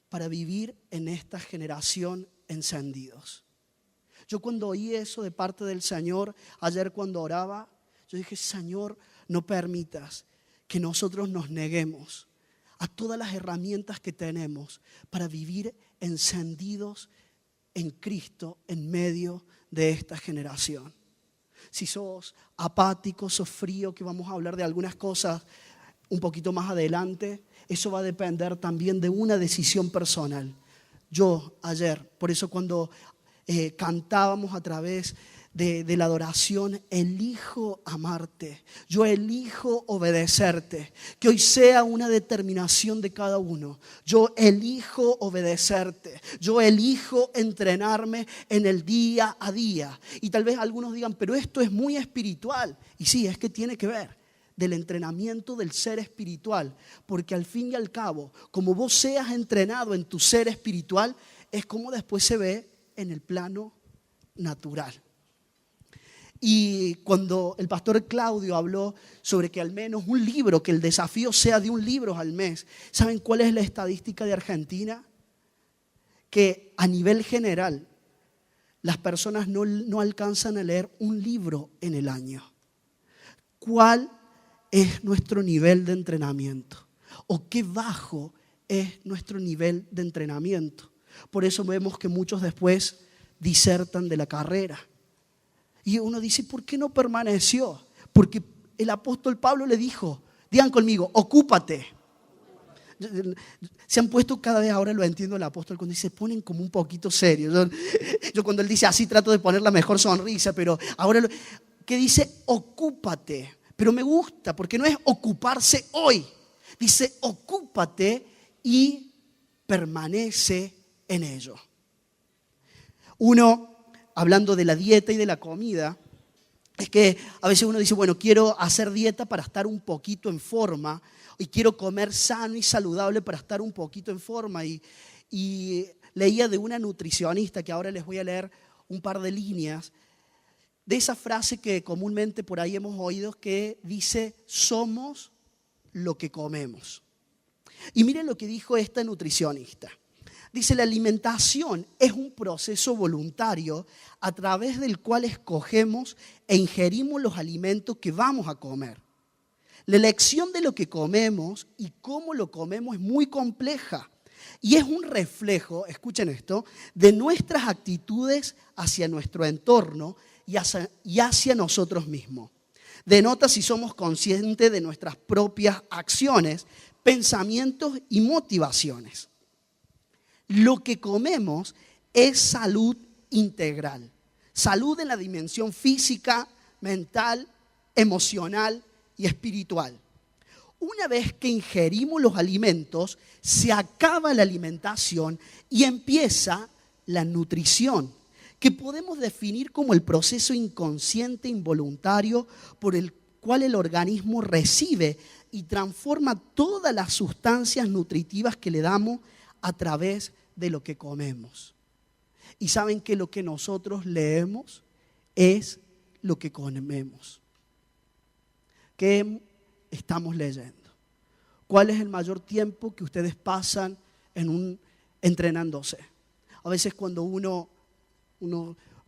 para vivir en esta generación encendidos. Yo cuando oí eso de parte del Señor, ayer cuando oraba, yo dije, Señor, no permitas que nosotros nos neguemos a todas las herramientas que tenemos para vivir encendidos en Cristo en medio de esta generación. Si sos apático, sos frío, que vamos a hablar de algunas cosas un poquito más adelante, eso va a depender también de una decisión personal. Yo ayer, por eso cuando cantábamos a través de la adoración, elijo amarte, yo elijo obedecerte, que hoy sea una determinación de cada uno. Yo elijo obedecerte, yo elijo entrenarme en el día a día. Y tal vez algunos digan, pero esto es muy espiritual. Y sí, es que tiene que ver del entrenamiento del ser espiritual, porque al fin y al cabo, como vos seas entrenado en tu ser espiritual, es como después se ve en el plano natural. Y cuando el pastor Claudio habló sobre que al menos un libro, que el desafío sea de un libro al mes, ¿saben cuál es la estadística de Argentina? Que a nivel general las personas no alcanzan a leer un libro en el año. ¿Cuál es nuestro nivel de entrenamiento? ¿O qué bajo es nuestro nivel de entrenamiento? Por eso vemos que muchos después disertan de la carrera. Y uno dice, ¿por qué no permaneció? Porque el apóstol Pablo le dijo, digan conmigo, ocúpate. Se han puesto cada vez, ahora lo entiendo el apóstol, cuando dice, ponen como un poquito serios. Yo cuando él dice así trato de poner la mejor sonrisa, pero ahora que dice, ocúpate. Pero me gusta porque no es ocuparse hoy. Dice, ocúpate y permanece en ello. Uno, hablando de la dieta y de la comida, es que a veces uno dice, bueno, quiero hacer dieta para estar un poquito en forma y quiero comer sano y saludable para estar un poquito en forma. Y leía de una nutricionista, que ahora les voy a leer un par de líneas, de esa frase que comúnmente por ahí hemos oído que dice, somos lo que comemos. Y miren lo que dijo esta nutricionista. Dice, la alimentación es un proceso voluntario a través del cual escogemos e ingerimos los alimentos que vamos a comer. La elección de lo que comemos y cómo lo comemos es muy compleja y es un reflejo, escuchen esto, de nuestras actitudes hacia nuestro entorno y hacia nosotros mismos. Denota si somos conscientes de nuestras propias acciones, pensamientos y motivaciones. Lo que comemos es salud integral. Salud en la dimensión física, mental, emocional y espiritual. Una vez que ingerimos los alimentos, se acaba la alimentación y empieza la nutrición, que podemos definir como el proceso inconsciente involuntario por el cual el organismo recibe y transforma todas las sustancias nutritivas que le damos a través de lo que comemos. Y saben que lo que nosotros leemos es lo que comemos. ¿Qué estamos leyendo? ¿Cuál es el mayor tiempo que ustedes pasan entrenándose? A veces cuando uno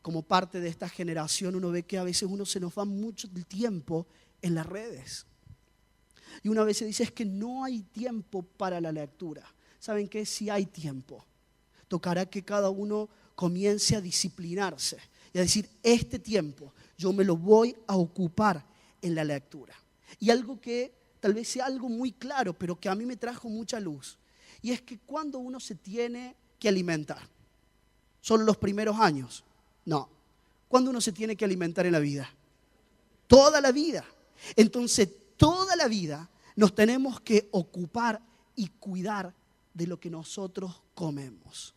como parte de esta generación, uno ve que a veces uno se nos va mucho el tiempo en las redes. Y una vez se dice es que no hay tiempo para la lectura. ¿Saben qué? Si hay tiempo. Tocará que cada uno comience a disciplinarse y a decir, este tiempo yo me lo voy a ocupar en la lectura. Y algo que tal vez sea algo muy claro, pero que a mí me trajo mucha luz. Y es que cuando uno se tiene que alimentar, ¿solo los primeros años? No. ¿Cuándo uno se tiene que alimentar en la vida? Toda la vida. Entonces, toda la vida nos tenemos que ocupar y cuidar de lo que nosotros comemos.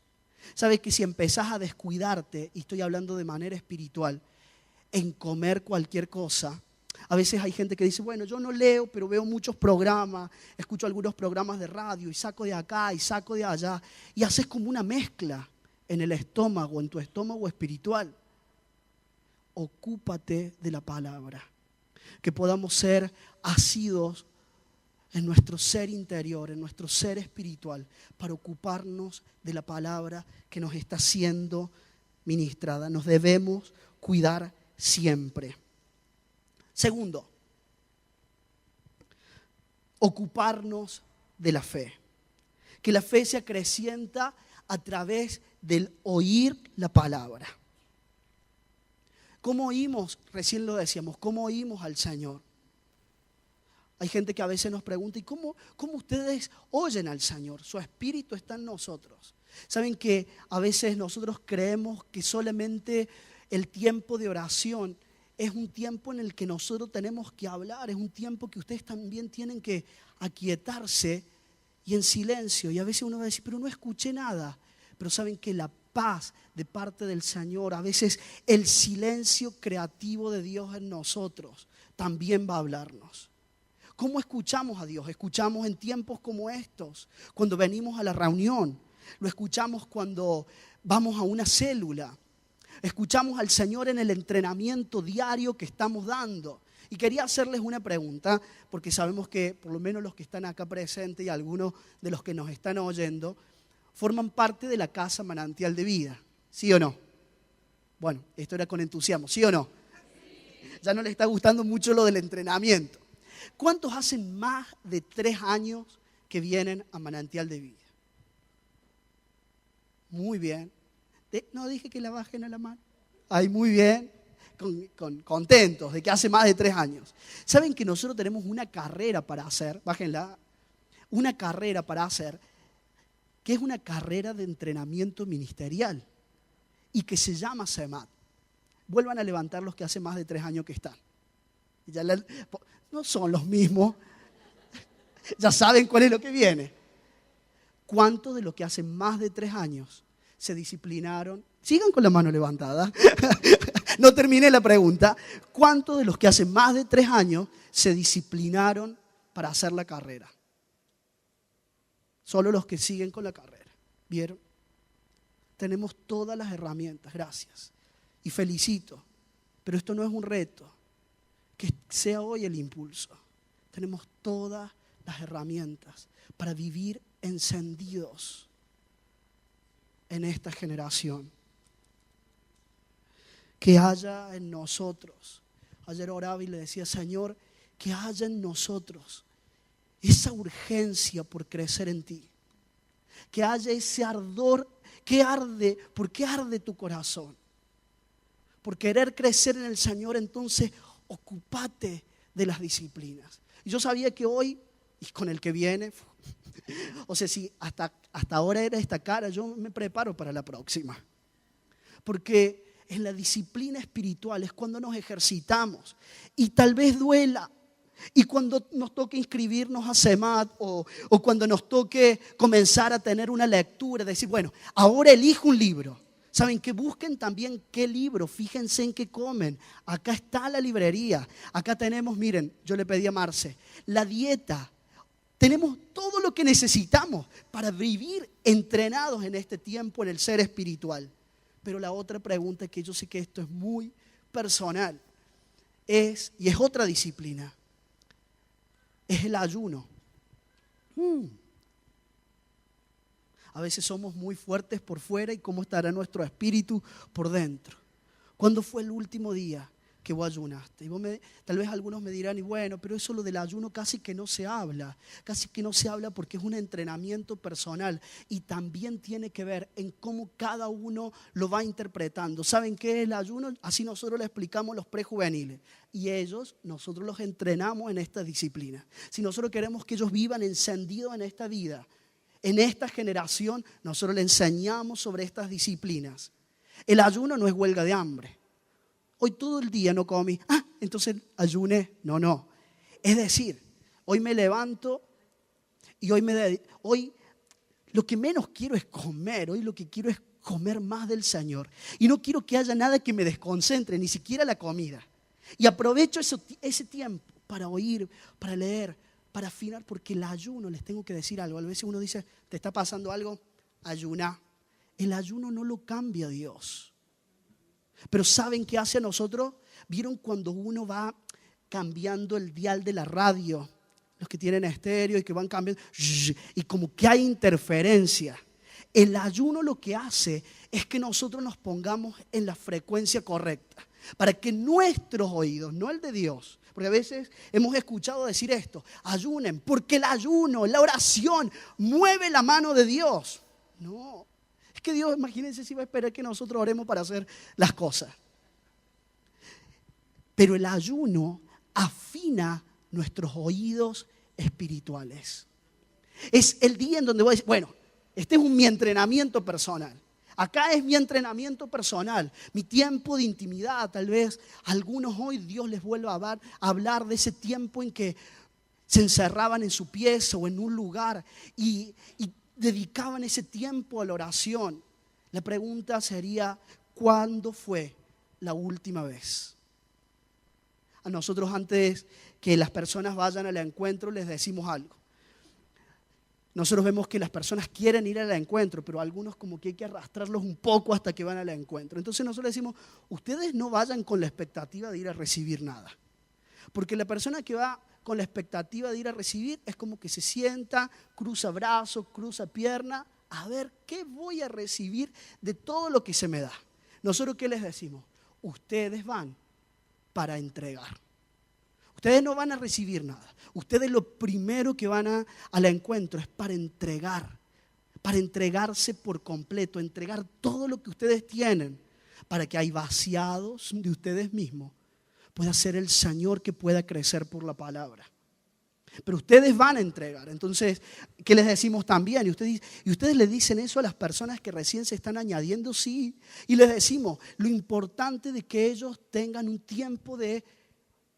¿Sabes que si empezás a descuidarte, y estoy hablando de manera espiritual, en comer cualquier cosa? A veces hay gente que dice, bueno, yo no leo, pero veo muchos programas, escucho algunos programas de radio y saco de acá y saco de allá, y haces como una mezcla en el estómago, en tu estómago espiritual. Ocúpate de la palabra, que podamos ser asidos en nuestro ser interior, en nuestro ser espiritual, para ocuparnos de la palabra que nos está siendo ministrada. Nos debemos cuidar siempre. Segundo, ocuparnos de la fe. Que la fe se acrecienta a través del oír la palabra. ¿Cómo oímos? Recién lo decíamos, ¿cómo oímos al Señor? Hay gente que a veces nos pregunta, ¿y cómo ustedes oyen al Señor? Su Espíritu está en nosotros. Saben que a veces nosotros creemos que solamente el tiempo de oración es un tiempo en el que nosotros tenemos que hablar, es un tiempo que ustedes también tienen que aquietarse y en silencio. Y a veces uno va a decir, pero no escuché nada. Pero saben que la paz de parte del Señor, a veces el silencio creativo de Dios en nosotros también va a hablarnos. ¿Cómo escuchamos a Dios? Escuchamos en tiempos como estos, cuando venimos a la reunión. Lo escuchamos cuando vamos a una célula. Escuchamos al Señor en el entrenamiento diario que estamos dando. Y quería hacerles una pregunta, porque sabemos que por lo menos los que están acá presentes y algunos de los que nos están oyendo, forman parte de la casa Manantial de Vida. ¿Sí o no? Bueno, esto era con entusiasmo, ¿sí o no? Ya no les está gustando mucho lo del entrenamiento. ¿Cuántos hacen más de 3 años que vienen a Manantial de Vida? Muy bien. No dije que la bajen a la mano. Ay, muy bien. Contentos de que hace más de 3 años. ¿Saben que nosotros tenemos una carrera para hacer? Bájenla. Una carrera para hacer, que es una carrera de entrenamiento ministerial y que se llama SEMAT. Vuelvan a levantar los que hace más de 3 años que están. No son los mismos. Ya saben cuál es lo que viene. ¿Cuántos de los que hacen más de 3 años se disciplinaron? Sigan con la mano levantada. No terminé la pregunta. ¿Cuántos de los que hacen más de 3 años se disciplinaron para hacer la carrera? Solo los que siguen con la carrera. ¿Vieron? Tenemos todas las herramientas. Gracias. Y felicito. Pero esto no es un reto. Que sea hoy el impulso. Tenemos todas las herramientas para vivir encendidos en esta generación. Que haya en nosotros. Ayer oraba y le decía, Señor, que haya en nosotros esa urgencia por crecer en ti. Que haya ese ardor que arde. ¿Por qué arde tu corazón? Por querer crecer en el Señor, entonces ocúpate de las disciplinas. Y yo sabía que hoy, y con el que viene, o sea, si hasta ahora era esta cara, yo me preparo para la próxima. Porque en la disciplina espiritual es cuando nos ejercitamos y tal vez duela. Y cuando nos toque inscribirnos a SEMAT o cuando nos toque comenzar a tener una lectura, decir, bueno, ahora elijo un libro. Saben, que busquen también qué libro, fíjense en qué comen. Acá está la librería, acá tenemos, miren, yo le pedí a Marce, la dieta. Tenemos todo lo que necesitamos para vivir entrenados en este tiempo en el ser espiritual. Pero la otra pregunta, que yo sé que esto es muy personal, y es otra disciplina, es el ayuno. A veces somos muy fuertes por fuera y cómo estará nuestro espíritu por dentro. ¿Cuándo fue el último día que vos ayunaste? Y tal vez algunos me dirán, y bueno, pero eso lo del ayuno casi que no se habla. Casi que no se habla porque es un entrenamiento personal y también tiene que ver en cómo cada uno lo va interpretando. ¿Saben qué es el ayuno? Así nosotros le explicamos a los prejuveniles. Y nosotros los entrenamos en esta disciplina. Si nosotros queremos que ellos vivan encendidos en esta vida, en esta generación, nosotros le enseñamos sobre estas disciplinas. El ayuno no es huelga de hambre. Hoy todo el día no comí, entonces ayuné. No. Es decir, hoy me levanto y hoy lo que menos quiero es comer. Hoy lo que quiero es comer más del Señor. Y no quiero que haya nada que me desconcentre, ni siquiera la comida. Y aprovecho ese tiempo para oír, para leer, para afinar, porque el ayuno, les tengo que decir algo. A veces uno dice, ¿te está pasando algo? Ayuná. El ayuno no lo cambia Dios. Pero ¿saben qué hace a nosotros? ¿Vieron cuando uno va cambiando el dial de la radio? Los que tienen estéreo y que van cambiando, y como que hay interferencia. El ayuno lo que hace es que nosotros nos pongamos en la frecuencia correcta. Para que nuestros oídos, no el de Dios, porque a veces hemos escuchado decir esto, ayunen, porque el ayuno, la oración, mueve la mano de Dios. No, es que Dios, imagínense si va a esperar que nosotros oremos para hacer las cosas. Pero el ayuno afina nuestros oídos espirituales. Es el día en donde voy a decir, bueno, este es mi entrenamiento personal. Acá es mi entrenamiento personal, mi tiempo de intimidad. Tal vez algunos hoy Dios les vuelva a hablar de ese tiempo en que se encerraban en su pieza o en un lugar y dedicaban ese tiempo a la oración. La pregunta sería, ¿cuándo fue la última vez? A nosotros, antes que las personas vayan al encuentro, les decimos algo. nosotros vemos que las personas quieren ir al encuentro, pero algunos como que hay que arrastrarlos un poco hasta que van al encuentro. Entonces nosotros decimos, ustedes no vayan con la expectativa de ir a recibir nada. Porque la persona que va con la expectativa de ir a recibir es como que se sienta, cruza brazos, cruza pierna, a ver qué voy a recibir de todo lo que se me da. Nosotros, ¿qué les decimos? Ustedes van para entregar. Ustedes no van a recibir nada. Ustedes lo primero que van al encuentro es para entregar, para entregarse por completo, entregar todo lo que ustedes tienen, para que ahí vaciados de ustedes mismos pueda ser el Señor que pueda crecer por la palabra. Pero ustedes van a entregar. Entonces, ¿qué les decimos también? Y ustedes le dicen eso a las personas que recién se están añadiendo, sí. Y les decimos lo importante de que ellos tengan un tiempo de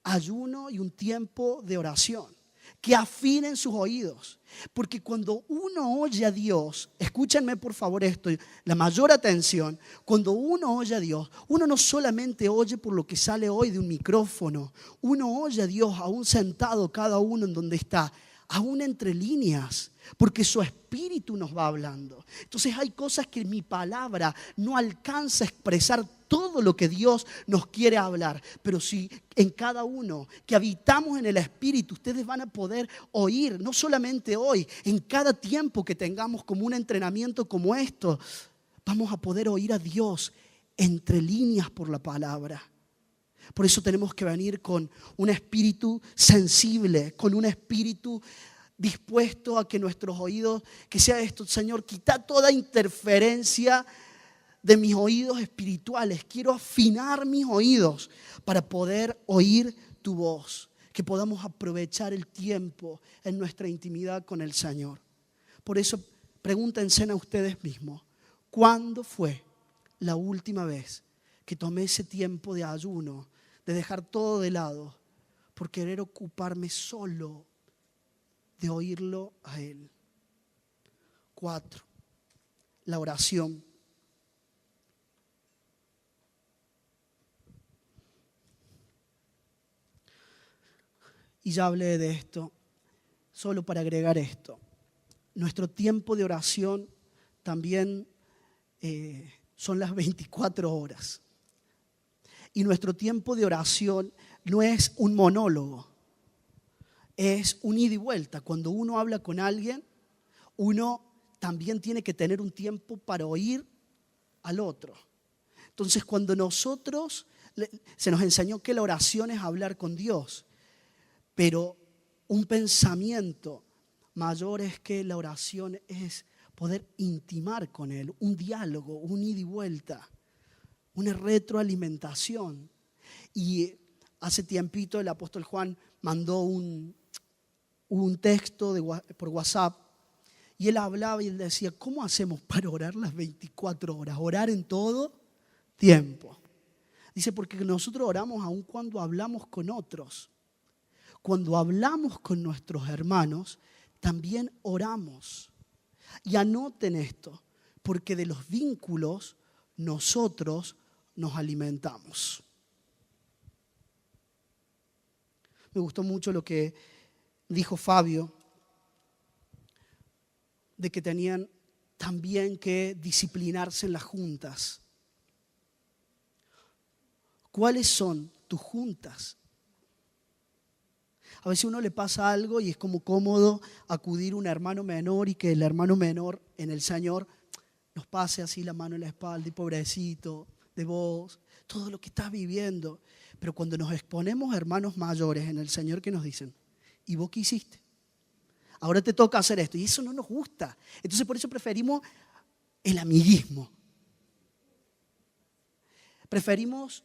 ayuno y un tiempo de oración, que afinen sus oídos, porque cuando uno oye a Dios, escúchenme por favor esto, la mayor atención, cuando uno oye a Dios, uno no solamente oye por lo que sale hoy de un micrófono, uno oye a Dios aún sentado cada uno en donde está, aún entre líneas, porque su espíritu nos va hablando. Entonces hay cosas que mi palabra no alcanza a expresar todo lo que Dios nos quiere hablar, pero si en cada uno que habitamos en el Espíritu, ustedes van a poder oír, no solamente hoy, en cada tiempo que tengamos como un entrenamiento como esto, vamos a poder oír a Dios entre líneas por la palabra. Por eso tenemos que venir con un espíritu sensible, con un espíritu dispuesto a que nuestros oídos, que sea esto, Señor, quita toda interferencia de mis oídos espirituales. Quiero afinar mis oídos para poder oír tu voz. Que podamos aprovechar el tiempo en nuestra intimidad con el Señor. Por eso pregúntense a ustedes mismos, ¿cuándo fue la última vez que tomé ese tiempo de ayuno, de dejar todo de lado, por querer ocuparme solo de oírlo a Él? 4. La oración. Y ya hablé de esto, solo para agregar esto. Nuestro tiempo de oración también son las 24 horas. Y nuestro tiempo de oración no es un monólogo, es un ida y vuelta. Cuando uno habla con alguien, uno también tiene que tener un tiempo para oír al otro. Entonces, cuando nosotros, se nos enseñó que la oración es hablar con Dios, pero un pensamiento mayor es que la oración es poder intimar con Él, un diálogo, un ida y vuelta, una retroalimentación. Y hace tiempito el apóstol Juan mandó un texto por WhatsApp y él hablaba y él decía, ¿cómo hacemos para orar las 24 horas? Orar en todo tiempo. Dice, porque nosotros oramos aun cuando hablamos con otros. Cuando hablamos con nuestros hermanos, también oramos. Y anoten esto, porque de los vínculos nosotros nos alimentamos. Me gustó mucho lo que dijo Fabio, de que tenían también que disciplinarse en las juntas. ¿Cuáles son tus juntas? A veces a uno le pasa algo y es como cómodo acudir a un hermano menor y que el hermano menor en el Señor nos pase así la mano en la espalda y pobrecito de vos, todo lo que estás viviendo. Pero cuando nos exponemos a hermanos mayores en el Señor, ¿qué nos dicen? ¿Y vos qué hiciste? Ahora te toca hacer esto y eso no nos gusta. Entonces por eso preferimos el amiguismo. Preferimos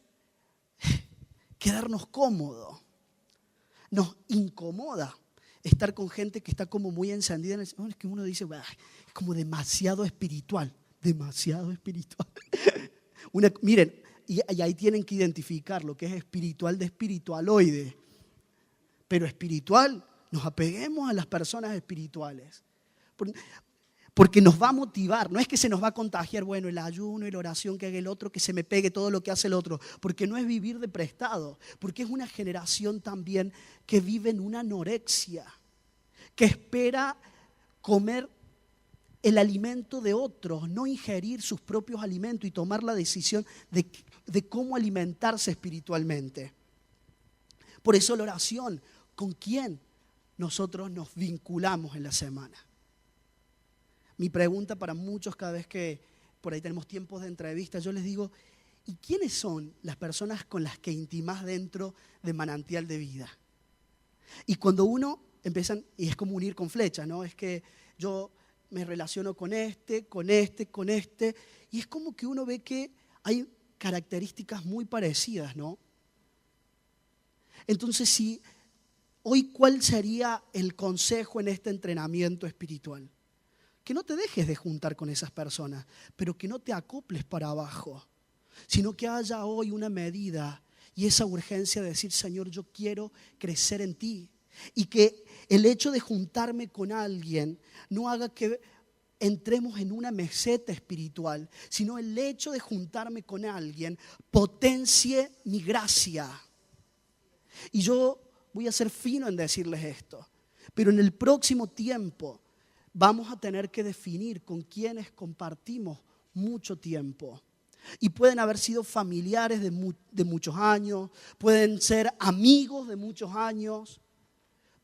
quedarnos cómodos. Nos incomoda estar con gente que está como muy encendida en el Señor. Es que uno dice, es como demasiado espiritual. Demasiado espiritual. Miren, y ahí tienen que identificar lo que es espiritual de espiritualoide. Pero espiritual, nos apeguemos a las personas espirituales. Porque nos va a motivar, no es que se nos va a contagiar, bueno, el ayuno y la oración que haga el otro, que se me pegue todo lo que hace el otro, porque no es vivir de prestado, porque es una generación también que vive en una anorexia, que espera comer el alimento de otros, no ingerir sus propios alimentos y tomar la decisión de cómo alimentarse espiritualmente. Por eso la oración, ¿con quién nosotros nos vinculamos en la semana? Mi pregunta para muchos cada vez que por ahí tenemos tiempos de entrevista, yo les digo, ¿y quiénes son las personas con las que intimás dentro de Manantial de Vida? Y cuando uno empieza, y es como unir con flecha, ¿no? Es que yo me relaciono con este, y es como que uno ve que hay características muy parecidas, ¿no? Entonces, hoy, ¿cuál sería el consejo en este entrenamiento espiritual? Que no te dejes de juntar con esas personas, pero que no te acoples para abajo, sino que haya hoy una medida y esa urgencia de decir, Señor, yo quiero crecer en ti. Y que el hecho de juntarme con alguien no haga que entremos en una meseta espiritual, sino el hecho de juntarme con alguien potencie mi gracia. Y yo voy a ser fino en decirles esto, pero en el próximo tiempo vamos a tener que definir con quienes compartimos mucho tiempo. Y pueden haber sido familiares de muchos años, pueden ser amigos de muchos años,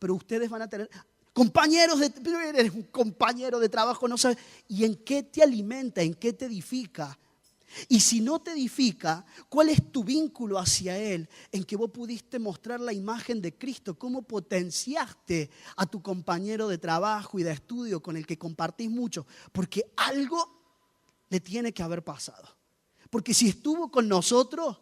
pero ustedes van a tener compañeros eres un compañero de trabajo, no sabes. ¿Y en qué te alimenta? ¿En qué te edifica? Y si no te edifica, ¿cuál es tu vínculo hacia Él? En que vos pudiste mostrar la imagen de Cristo, cómo potenciaste a tu compañero de trabajo y de estudio con el que compartís mucho, porque algo le tiene que haber pasado. Porque si estuvo con nosotros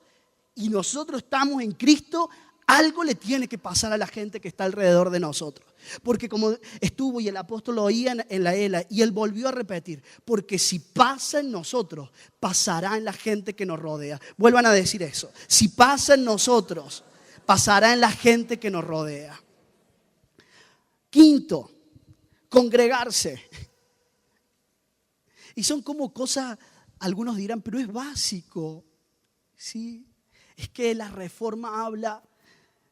y nosotros estamos en Cristo, algo le tiene que pasar a la gente que está alrededor de nosotros. Porque como estuvo y el apóstol lo oía en la ELA y él volvió a repetir, porque si pasa en nosotros, pasará en la gente que nos rodea. Vuelvan a decir eso. Si pasa en nosotros, pasará en la gente que nos rodea. Quinto, congregarse. Y son como cosas, algunos dirán, pero es básico. ¿Sí? Es que la reforma habla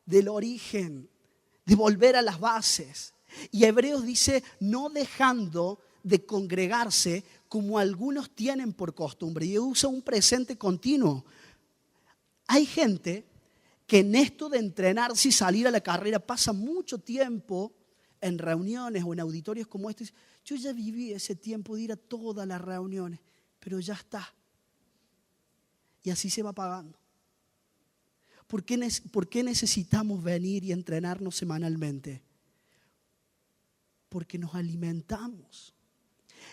del origen, de volver a las bases. Y Hebreos dice, no dejando de congregarse como algunos tienen por costumbre. Y usa un presente continuo. Hay gente que en esto de entrenarse y salir a la carrera pasa mucho tiempo en reuniones o en auditorios como este. Yo ya viví ese tiempo de ir a todas las reuniones, pero ya está. Y así se va pagando. ¿Por qué necesitamos venir y entrenarnos semanalmente? Porque nos alimentamos.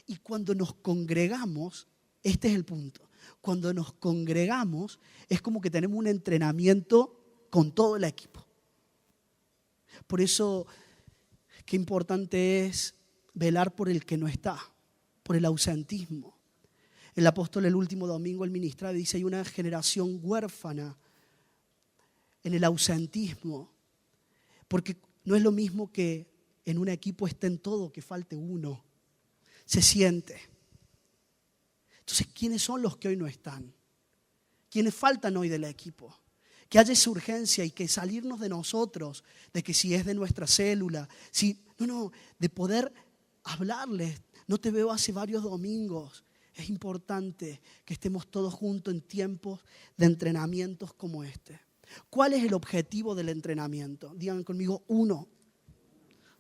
Y cuando nos congregamos, este es el punto. Cuando nos congregamos, es como que tenemos un entrenamiento con todo el equipo. Por eso, qué importante es velar por el que no está, por el ausentismo. El apóstol el último domingo al ministrar dice, hay una generación huérfana en el ausentismo, porque no es lo mismo que en un equipo estén todos, que falte uno. Se siente. Entonces, ¿quiénes son los que hoy no están? ¿Quiénes faltan hoy del equipo? Que haya esa urgencia y que salirnos de nosotros, de que si es de nuestra célula, de poder hablarles. No te veo hace varios domingos. Es importante que estemos todos juntos en tiempos de entrenamientos como este. ¿Cuál es el objetivo del entrenamiento? Digan conmigo, 1.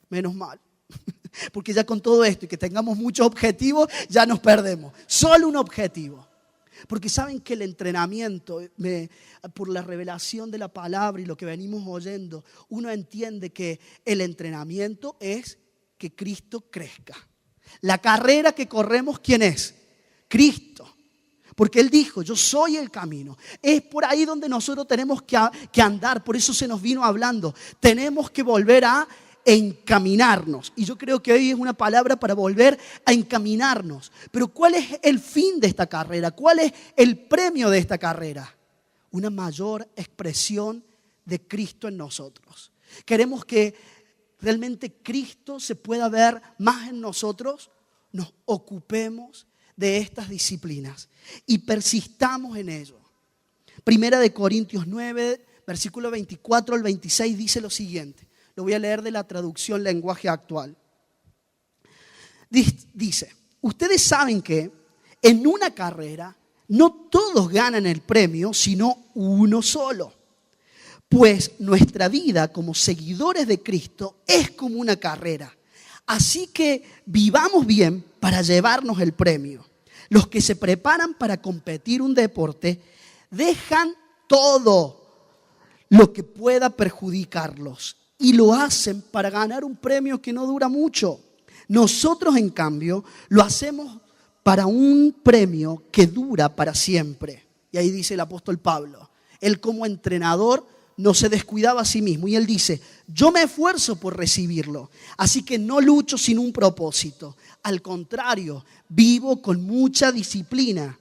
Menos mal. Porque ya con todo esto y que tengamos muchos objetivos, ya nos perdemos. Solo un objetivo. Porque saben que el entrenamiento, por la revelación de la palabra y lo que venimos oyendo, uno entiende que el entrenamiento es que Cristo crezca. La carrera que corremos, ¿quién es? Cristo. Porque Él dijo, yo soy el camino. Es por ahí donde nosotros tenemos que andar. Por eso se nos vino hablando. Tenemos que volver a encaminarnos. Y yo creo que hoy es una palabra para volver a encaminarnos. Pero ¿cuál es el fin de esta carrera? ¿Cuál es el premio de esta carrera? Una mayor expresión de Cristo en nosotros. Queremos que realmente Cristo se pueda ver más en nosotros. Nos ocupemos de estas disciplinas y persistamos en ello. Primera de Corintios 9, versículo 24 al 26 dice lo siguiente. Lo voy a leer de la traducción lenguaje actual. Dice, ustedes saben que en una carrera no todos ganan el premio, sino uno solo. Pues nuestra vida como seguidores de Cristo es como una carrera. Así que vivamos bien para llevarnos el premio. Los que se preparan para competir un deporte dejan todo lo que pueda perjudicarlos y lo hacen para ganar un premio que no dura mucho. Nosotros, en cambio, lo hacemos para un premio que dura para siempre. Y ahí dice el apóstol Pablo, él como entrenador no se descuidaba a sí mismo. Y él dice, yo me esfuerzo por recibirlo, así que no lucho sin un propósito. Al contrario, vivo con mucha disciplina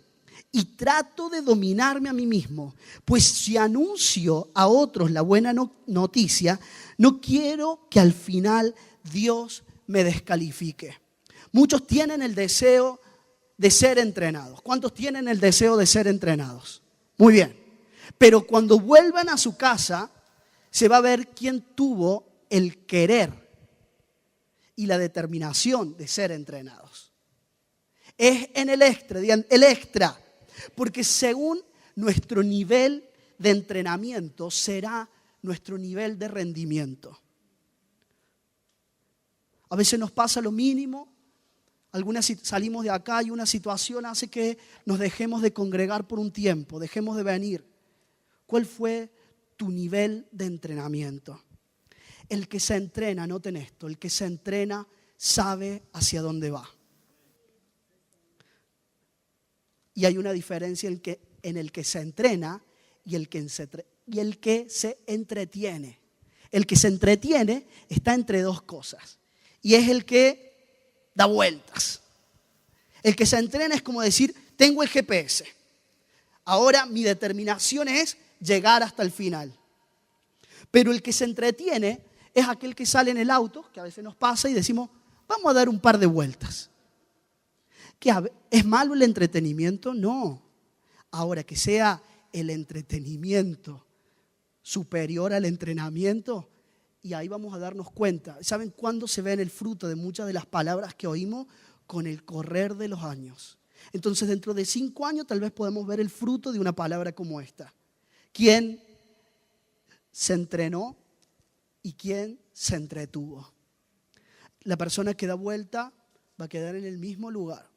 y trato de dominarme a mí mismo. Pues si anuncio a otros la buena noticia, no quiero que al final Dios me descalifique. Muchos tienen el deseo de ser entrenados. ¿Cuántos tienen el deseo de ser entrenados? Muy bien. Pero cuando vuelvan a su casa, se va a ver quién tuvo el querer y la determinación de ser entrenados. Es en el extra, digan, el extra. Porque según nuestro nivel de entrenamiento será nuestro nivel de rendimiento. A veces nos pasa lo mínimo. Salimos de acá y una situación hace que nos dejemos de congregar por un tiempo, dejemos de venir. ¿Cuál fue tu nivel de entrenamiento? El que se entrena, noten esto, el que se entrena sabe hacia dónde va. Y hay una diferencia en el que se entrena y el que se entretiene. El que se entretiene está entre dos cosas y es el que da vueltas. El que se entrena es como decir, tengo el GPS. Ahora mi determinación es llegar hasta el final. Pero el que se entretiene es aquel que sale en el auto, que a veces nos pasa y decimos, vamos a dar un par de vueltas. ¿Es malo el entretenimiento? No. Ahora, que sea el entretenimiento superior al entrenamiento, y ahí vamos a darnos cuenta. ¿Saben cuándo se ve el fruto de muchas de las palabras que oímos? Con el correr de los años. Entonces, dentro de 5 años tal vez podemos ver el fruto de una palabra como esta. ¿Quién se entrenó y quién se entretuvo? La persona que da vuelta va a quedar en el mismo lugar.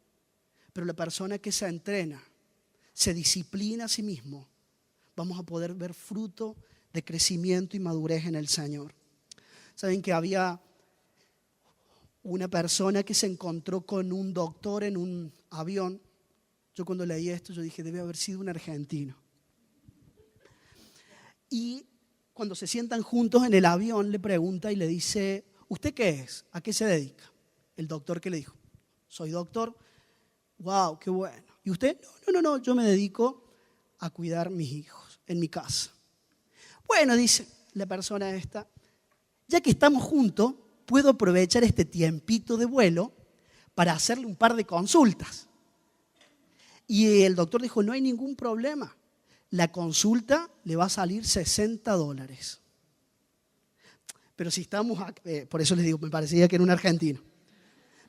Pero la persona que se entrena, se disciplina a sí mismo, vamos a poder ver fruto de crecimiento y madurez en el Señor. Saben que había una persona que se encontró con un doctor en un avión. Yo cuando leí esto, yo dije, debe haber sido un argentino. Y cuando se sientan juntos en el avión, le pregunta y le dice, ¿usted qué es? ¿A qué se dedica? El doctor que le dijo, soy doctor. Wow, qué bueno. ¿Y usted? No, yo me dedico a cuidar mis hijos en mi casa. Bueno, dice la persona esta, ya que estamos juntos, puedo aprovechar este tiempito de vuelo para hacerle un par de consultas. Y el doctor dijo, no hay ningún problema. La consulta le va a salir $60. Pero si estamos acá, por eso les digo, me parecía que era un argentino.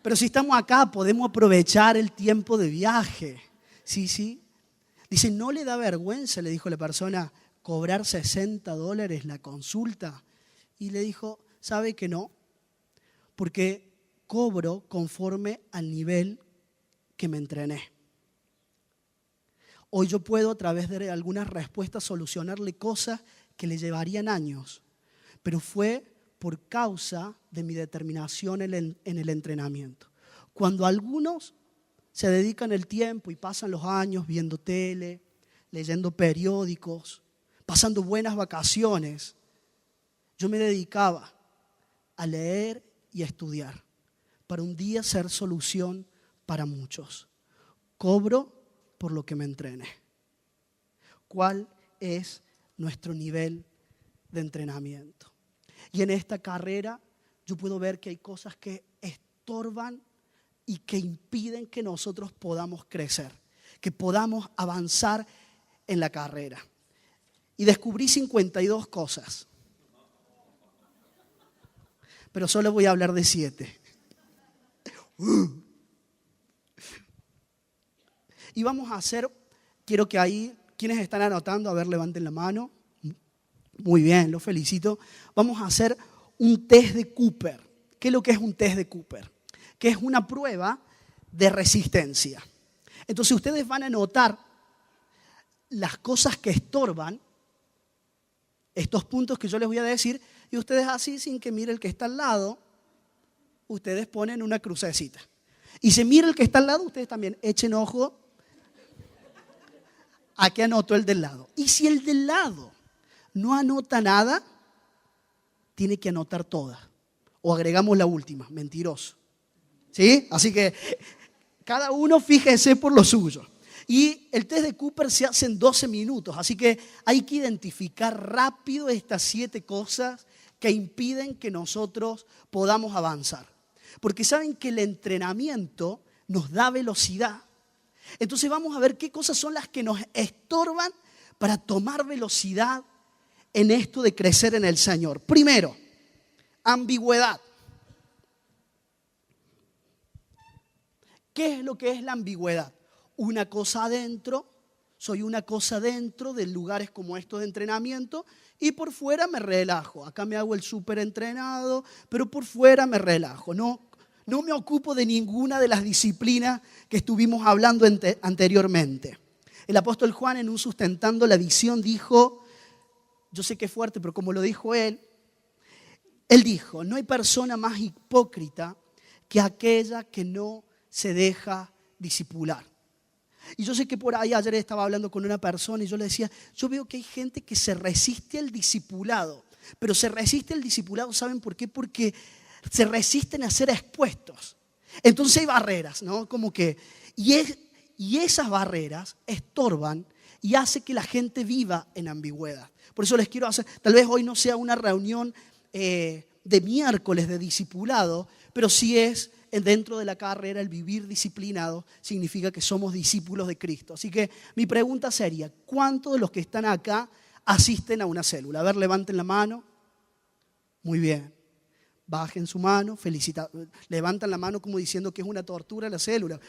Pero si estamos acá, podemos aprovechar el tiempo de viaje. Sí. Dice, ¿no le da vergüenza, le dijo la persona, cobrar $60 la consulta? Y le dijo, ¿sabe que no? Porque cobro conforme al nivel que me entrené. Hoy yo puedo, a través de algunas respuestas, solucionarle cosas que le llevarían años. Pero fue por causa de mi determinación en el entrenamiento. Cuando algunos se dedican el tiempo y pasan los años viendo tele, leyendo periódicos, pasando buenas vacaciones, yo me dedicaba a leer y a estudiar para un día ser solución para muchos. Cobro por lo que me entrené. ¿Cuál es nuestro nivel de entrenamiento? Y en esta carrera yo puedo ver que hay cosas que estorban y que impiden que nosotros podamos crecer, que podamos avanzar en la carrera. Y descubrí 52 cosas. Pero solo voy a hablar de 7. Y vamos a hacer, quiero que ahí, quienes están anotando, a ver, levanten la mano. Muy bien, los felicito. Vamos a hacer un test de Cooper. ¿Qué es lo que es un test de Cooper? Que es una prueba de resistencia. Entonces ustedes van a anotar las cosas que estorban, estos puntos que yo les voy a decir, y ustedes así, sin que mire el que está al lado, ustedes ponen una crucecita. Y si mira el que está al lado, ustedes también echen ojo a qué anotó el del lado. Y si el del lado no anota nada, tiene que anotar todas. O agregamos la última, mentiroso. ¿Sí? Así que cada uno fíjese por lo suyo. Y el test de Cooper se hace en 12 minutos, así que hay que identificar rápido estas 7 cosas que impiden que nosotros podamos avanzar. Porque saben que el entrenamiento nos da velocidad. Entonces vamos a ver qué cosas son las que nos estorban para tomar velocidad en esto de crecer en el Señor. Primero, ambigüedad. ¿Qué es lo que es la ambigüedad? Una cosa adentro, soy una cosa dentro de lugares como estos de entrenamiento y por fuera me relajo. Acá me hago el súper entrenado, pero por fuera me relajo. No me ocupo de ninguna de las disciplinas que estuvimos hablando anteriormente. El apóstol Juan, en un Sustentando la Visión, dijo, yo sé que es fuerte, pero como lo dijo él dijo, no hay persona más hipócrita que aquella que no se deja discipular. Y yo sé que por ahí ayer estaba hablando con una persona y yo le decía, yo veo que hay gente que se resiste al discipulado, pero se resiste al discipulado, ¿saben por qué? Porque se resisten a ser expuestos. Entonces hay barreras, ¿no? Como que, y esas barreras estorban y hace que la gente viva en ambigüedad. Por eso les quiero hacer, tal vez hoy no sea una reunión de miércoles de discipulado, pero sí es dentro de la carrera el vivir disciplinado significa que somos discípulos de Cristo. Así que mi pregunta sería, ¿cuántos de los que están acá asisten a una célula? A ver, levanten la mano. Muy bien. Bajen su mano, levantan la mano como diciendo que es una tortura la célula.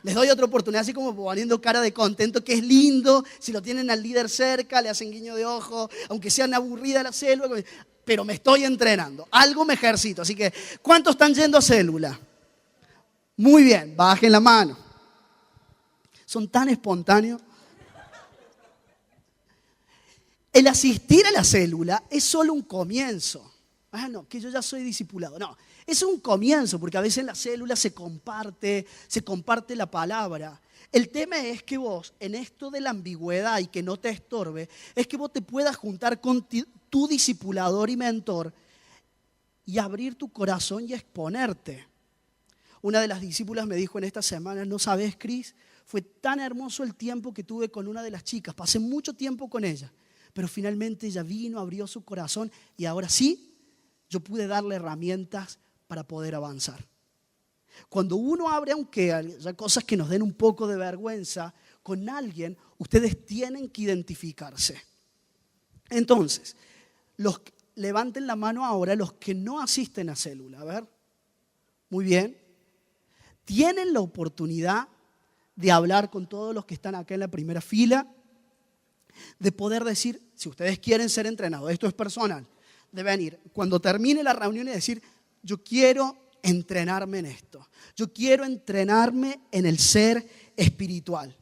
Les doy otra oportunidad, así como poniendo cara de contento, que es lindo. Si lo tienen al líder cerca, le hacen guiño de ojo, aunque sean aburrida la célula, pero me estoy entrenando, algo me ejercito. Así que, ¿cuántos están yendo a célula? Muy bien, bajen la mano. Son tan espontáneos. El asistir a la célula es solo un comienzo. No, que yo ya soy discipulado. No, es un comienzo, porque a veces en la célula se comparte la palabra. El tema es que vos, en esto de la ambigüedad y que no te estorbe, es que vos te puedas juntar con tu discipulador y mentor y abrir tu corazón y exponerte. Una de las discípulas me dijo en esta semana, no sabes, Cris, fue tan hermoso el tiempo que tuve con una de las chicas, pasé mucho tiempo con ella, pero finalmente ella vino, abrió su corazón y ahora sí, yo pude darle herramientas para poder avanzar. Cuando uno abre, aunque haya cosas que nos den un poco de vergüenza, con alguien, ustedes tienen que identificarse. Entonces, levanten la mano ahora los que no asisten a célula. A ver, muy bien. Tienen la oportunidad de hablar con todos los que están acá en la primera fila, de poder decir, si ustedes quieren ser entrenados, esto es personal, de venir cuando termine la reunión y decir, yo quiero entrenarme en esto. Yo quiero entrenarme en el ser espiritual.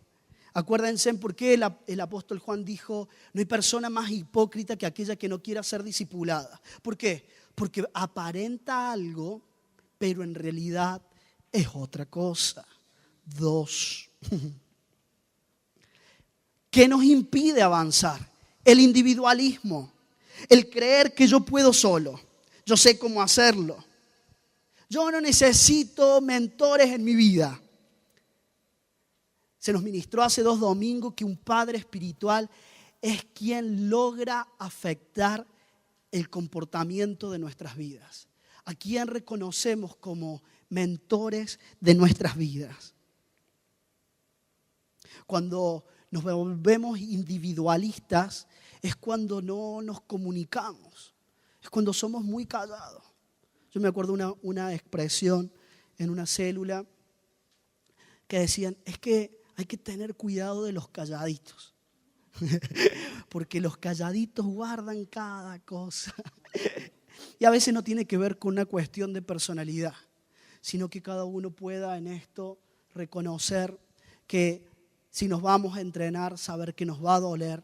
Acuérdense por qué el apóstol Juan dijo, no hay persona más hipócrita que aquella que no quiera ser discipulada. ¿Por qué? Porque aparenta algo, pero en realidad es otra cosa. 2. ¿Qué nos impide avanzar? El individualismo. El creer que yo puedo solo, yo sé cómo hacerlo. Yo no necesito mentores en mi vida. Se nos ministró hace 2 domingos que un padre espiritual es quien logra afectar el comportamiento de nuestras vidas. A quien reconocemos como mentores de nuestras vidas. Cuando nos volvemos individualistas, es cuando no nos comunicamos, es cuando somos muy callados. Yo me acuerdo una expresión en una célula que decían, es que hay que tener cuidado de los calladitos. Porque los calladitos guardan cada cosa. Y a veces no tiene que ver con una cuestión de personalidad, sino que cada uno pueda en esto reconocer que si nos vamos a entrenar, saber que nos va a doler.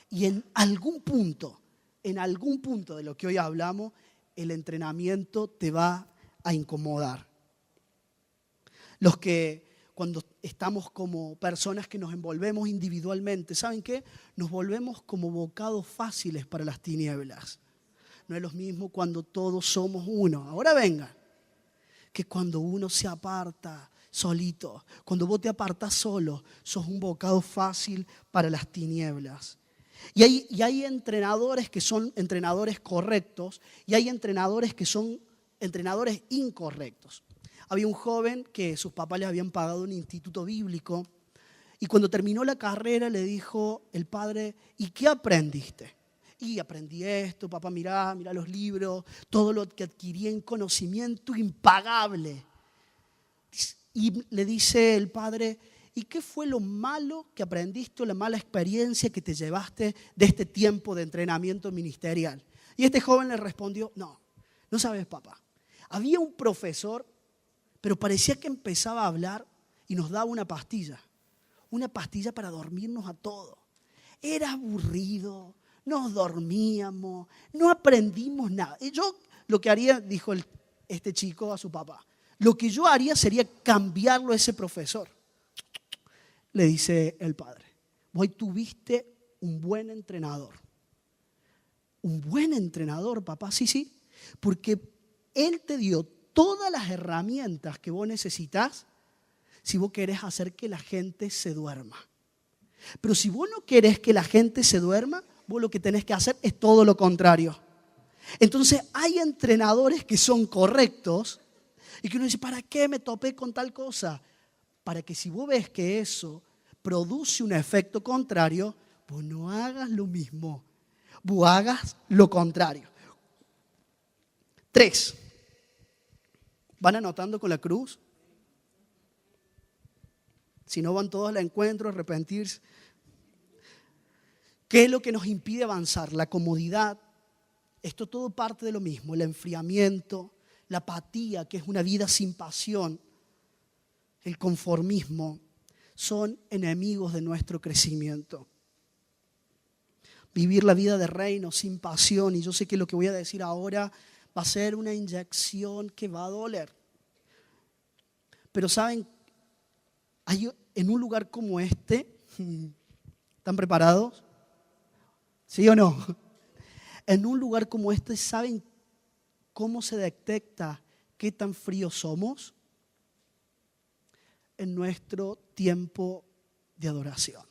Y en algún punto de lo que hoy hablamos, el entrenamiento te va a incomodar. Los que cuando estamos como personas que nos envolvemos individualmente, ¿saben qué? Nos volvemos como bocados fáciles para las tinieblas. No es lo mismo cuando todos somos uno. Ahora venga, que cuando uno se aparta solito, cuando vos te apartás solo, sos un bocado fácil para las tinieblas. Y hay entrenadores que son entrenadores correctos y hay entrenadores que son entrenadores incorrectos. Había un joven que sus papás le habían pagado un instituto bíblico y cuando terminó la carrera le dijo el padre, ¿y qué aprendiste? Y aprendí esto, papá, mirá los libros, todo lo que adquirí en conocimiento impagable. Y le dice el padre, ¿y qué fue lo malo que aprendiste, la mala experiencia que te llevaste de este tiempo de entrenamiento ministerial? Y este joven le respondió, no sabes, papá. Había un profesor, pero parecía que empezaba a hablar y nos daba una pastilla para dormirnos a todos. Era aburrido, nos dormíamos, no aprendimos nada. Y yo lo que haría, dijo este chico a su papá, lo que yo haría sería cambiarlo a ese profesor. Le dice el padre, vos tuviste un buen entrenador. Un buen entrenador, papá, sí, porque él te dio todas las herramientas que vos necesitas si vos querés hacer que la gente se duerma. Pero si vos no querés que la gente se duerma, vos lo que tenés que hacer es todo lo contrario. Entonces hay entrenadores que son correctos y que uno dice, ¿para qué me topé con tal cosa? Para que si vos ves que eso produce un efecto contrario, vos no hagas lo mismo, vos hagas lo contrario. 3. ¿Van anotando con la cruz? Si no van todos al encuentro, arrepentirse. ¿Qué es lo que nos impide avanzar? La comodidad. Esto todo parte de lo mismo. El enfriamiento, la apatía, que es una vida sin pasión, el conformismo, son enemigos de nuestro crecimiento. Vivir la vida de reino sin pasión, y yo sé que lo que voy a decir ahora va a ser una inyección que va a doler. Pero ¿saben? En un lugar como este, ¿están preparados? ¿Sí o no? En un lugar como este, ¿saben cómo se detecta qué tan fríos somos? En nuestro tiempo de adoración.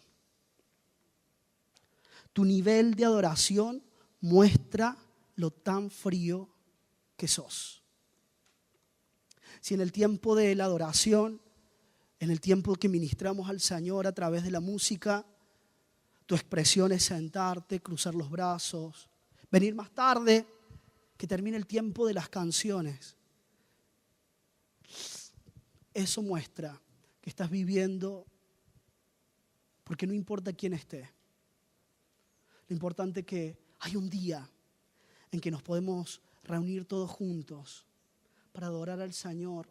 Tu nivel de adoración muestra lo tan frío que sos. Si en el tiempo de la adoración, en el tiempo que ministramos al Señor a través de la música, tu expresión es sentarte, cruzar los brazos, venir más tarde, que termine el tiempo de las canciones. Eso muestra que estás viviendo, porque no importa quién esté. Lo importante es que hay un día en que nos podemos reunir todos juntos para adorar al Señor,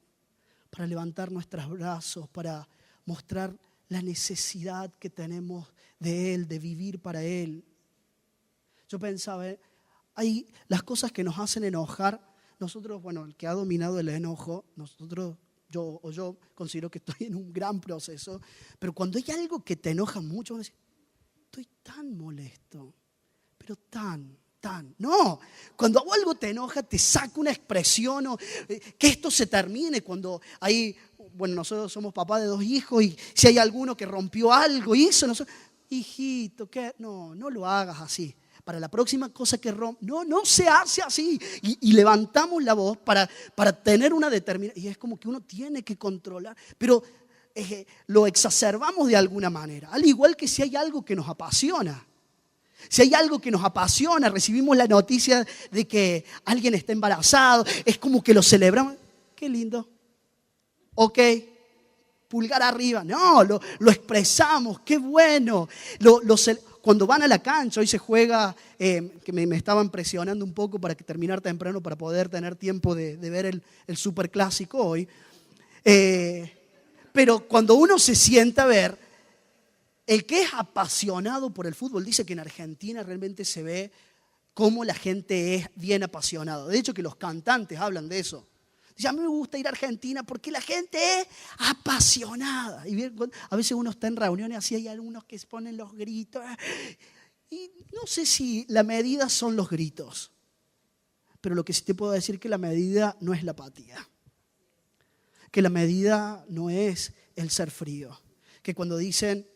para levantar nuestros brazos, para mostrar la necesidad que tenemos de Él, de vivir para Él. Yo pensaba, hay las cosas que nos hacen enojar. Nosotros, el que ha dominado el enojo, yo considero que estoy en un gran proceso, pero cuando hay algo que te enoja mucho, uno dice, estoy tan molesto, pero tan. No, cuando algo te enoja, te saca una expresión, que esto se termine. Cuando hay, nosotros somos papás de 2 hijos y si hay alguno que rompió algo y eso, hijito, ¿qué? No lo hagas así. Para la próxima cosa que rompa, no se hace así. Y levantamos la voz para tener una determinación. Y es como que uno tiene que controlar, pero lo exacerbamos de alguna manera. Al igual que si hay algo que nos apasiona. Si hay algo que nos apasiona, recibimos la noticia de que alguien está embarazado, es como que lo celebramos. Qué lindo. Ok, pulgar arriba. No, lo expresamos, qué bueno. Cuando van a la cancha, hoy se juega, que me estaban presionando un poco para terminar temprano para poder tener tiempo de ver el superclásico hoy. Pero cuando uno se sienta a ver, el que es apasionado por el fútbol, dice que en Argentina realmente se ve cómo la gente es bien apasionada. De hecho, que los cantantes hablan de eso. Dice, a mí me gusta ir a Argentina porque la gente es apasionada. Y a veces uno está en reuniones así, hay algunos que ponen los gritos. Y no sé si la medida son los gritos, pero lo que sí te puedo decir es que la medida no es la apatía. Que la medida no es el ser frío. Que cuando dicen,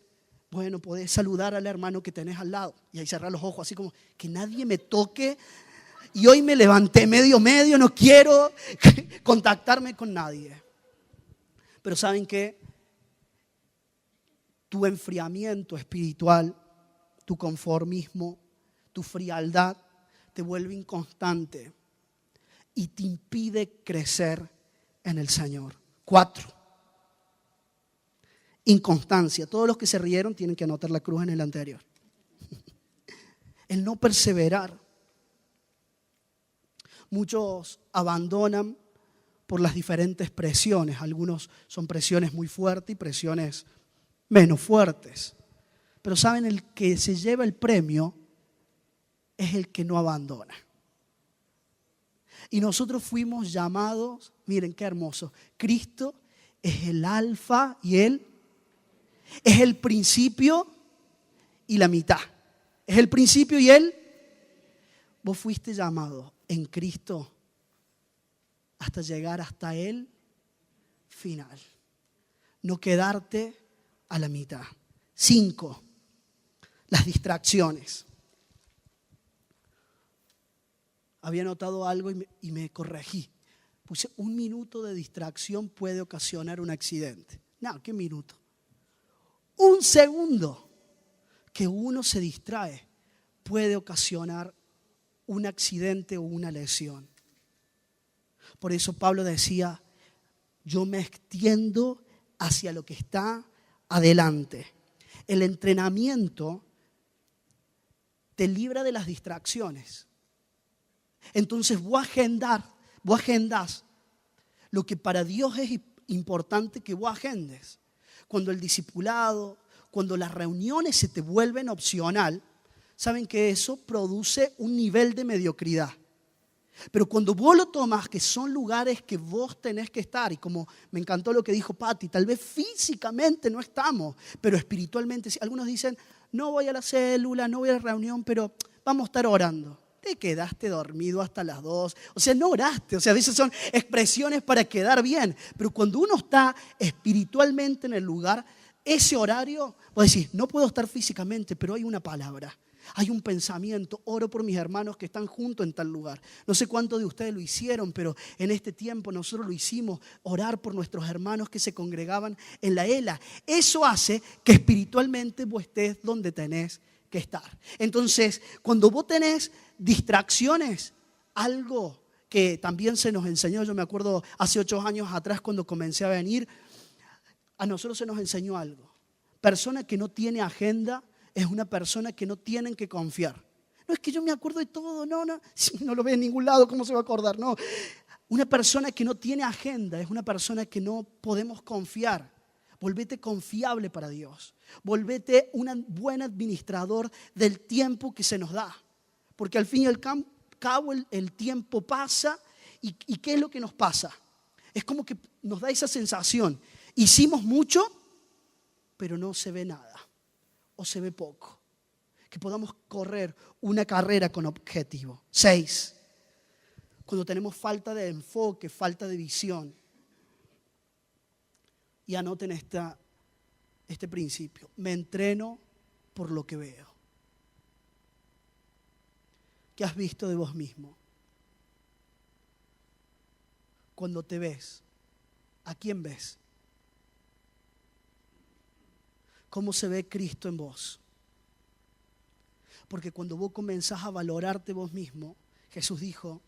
bueno, podés saludar al hermano que tenés al lado. Y ahí cerrar los ojos así como, que nadie me toque. Y hoy me levanté medio, no quiero contactarme con nadie. Pero ¿saben qué? Tu enfriamiento espiritual, tu conformismo, tu frialdad te vuelve inconstante y te impide crecer en el Señor. 4. Inconstancia. Todos los que se rieron tienen que anotar la cruz en el anterior. El no perseverar. Muchos abandonan por las diferentes presiones. Algunos son presiones muy fuertes y presiones menos fuertes. Pero saben, el que se lleva el premio es el que no abandona. Y nosotros fuimos llamados, miren qué hermoso, Cristo es el alfa y es el principio y la mitad. Es el principio y vos fuiste llamado en Cristo hasta llegar hasta el final. No quedarte a la mitad. 5. Las distracciones. Había notado algo y me corregí. Puse 1 minuto de distracción puede ocasionar un accidente. No, ¿qué minuto? 1 segundo que uno se distrae puede ocasionar un accidente o una lesión. Por eso Pablo decía, yo me extiendo hacia lo que está adelante. El entrenamiento te libra de las distracciones. Entonces vos agendás lo que para Dios es importante que vos agendes. Cuando el discipulado, cuando las reuniones se te vuelven opcional, saben que eso produce un nivel de mediocridad. Pero cuando vos lo tomas, que son lugares que vos tenés que estar, y como me encantó lo que dijo Patti, tal vez físicamente no estamos, pero espiritualmente sí. Algunos dicen, no voy a la célula, no voy a la reunión, pero vamos a estar orando. Te quedaste dormido hasta las 2, o sea, no oraste, o sea, a veces son expresiones para quedar bien, pero cuando uno está espiritualmente en el lugar, ese horario, vos decís, no puedo estar físicamente, pero hay una palabra. Hay un pensamiento, oro por mis hermanos que están juntos en tal lugar. No sé cuántos de ustedes lo hicieron, pero en este tiempo nosotros lo hicimos, orar por nuestros hermanos que se congregaban en la ELA. Eso hace que espiritualmente vos estés donde tenés que estar. Entonces, cuando vos tenés distracciones, algo que también se nos enseñó, yo me acuerdo hace 8 años atrás cuando comencé a venir, a nosotros se nos enseñó algo. Persona que no tiene agenda es una persona que no tienen que confiar. No es que yo me acuerdo de todo, no, si no lo ve en ningún lado, ¿cómo se va a acordar? No. Una persona que no tiene agenda es una persona que no podemos confiar. Volvete confiable para Dios. Volvete un buen administrador del tiempo que se nos da. Porque al fin y al cabo el tiempo pasa y ¿qué es lo que nos pasa? Es como que nos da esa sensación. Hicimos mucho, pero no se ve nada. O se ve poco. Que podamos correr una carrera con objetivo. 6. Cuando tenemos falta de enfoque, falta de visión. Y anoten este principio. Me entreno por lo que veo. ¿Qué has visto de vos mismo? Cuando te ves, ¿a quién ves? ¿Cómo se ve Cristo en vos? Porque cuando vos comenzás a valorarte vos mismo, Jesús dijo,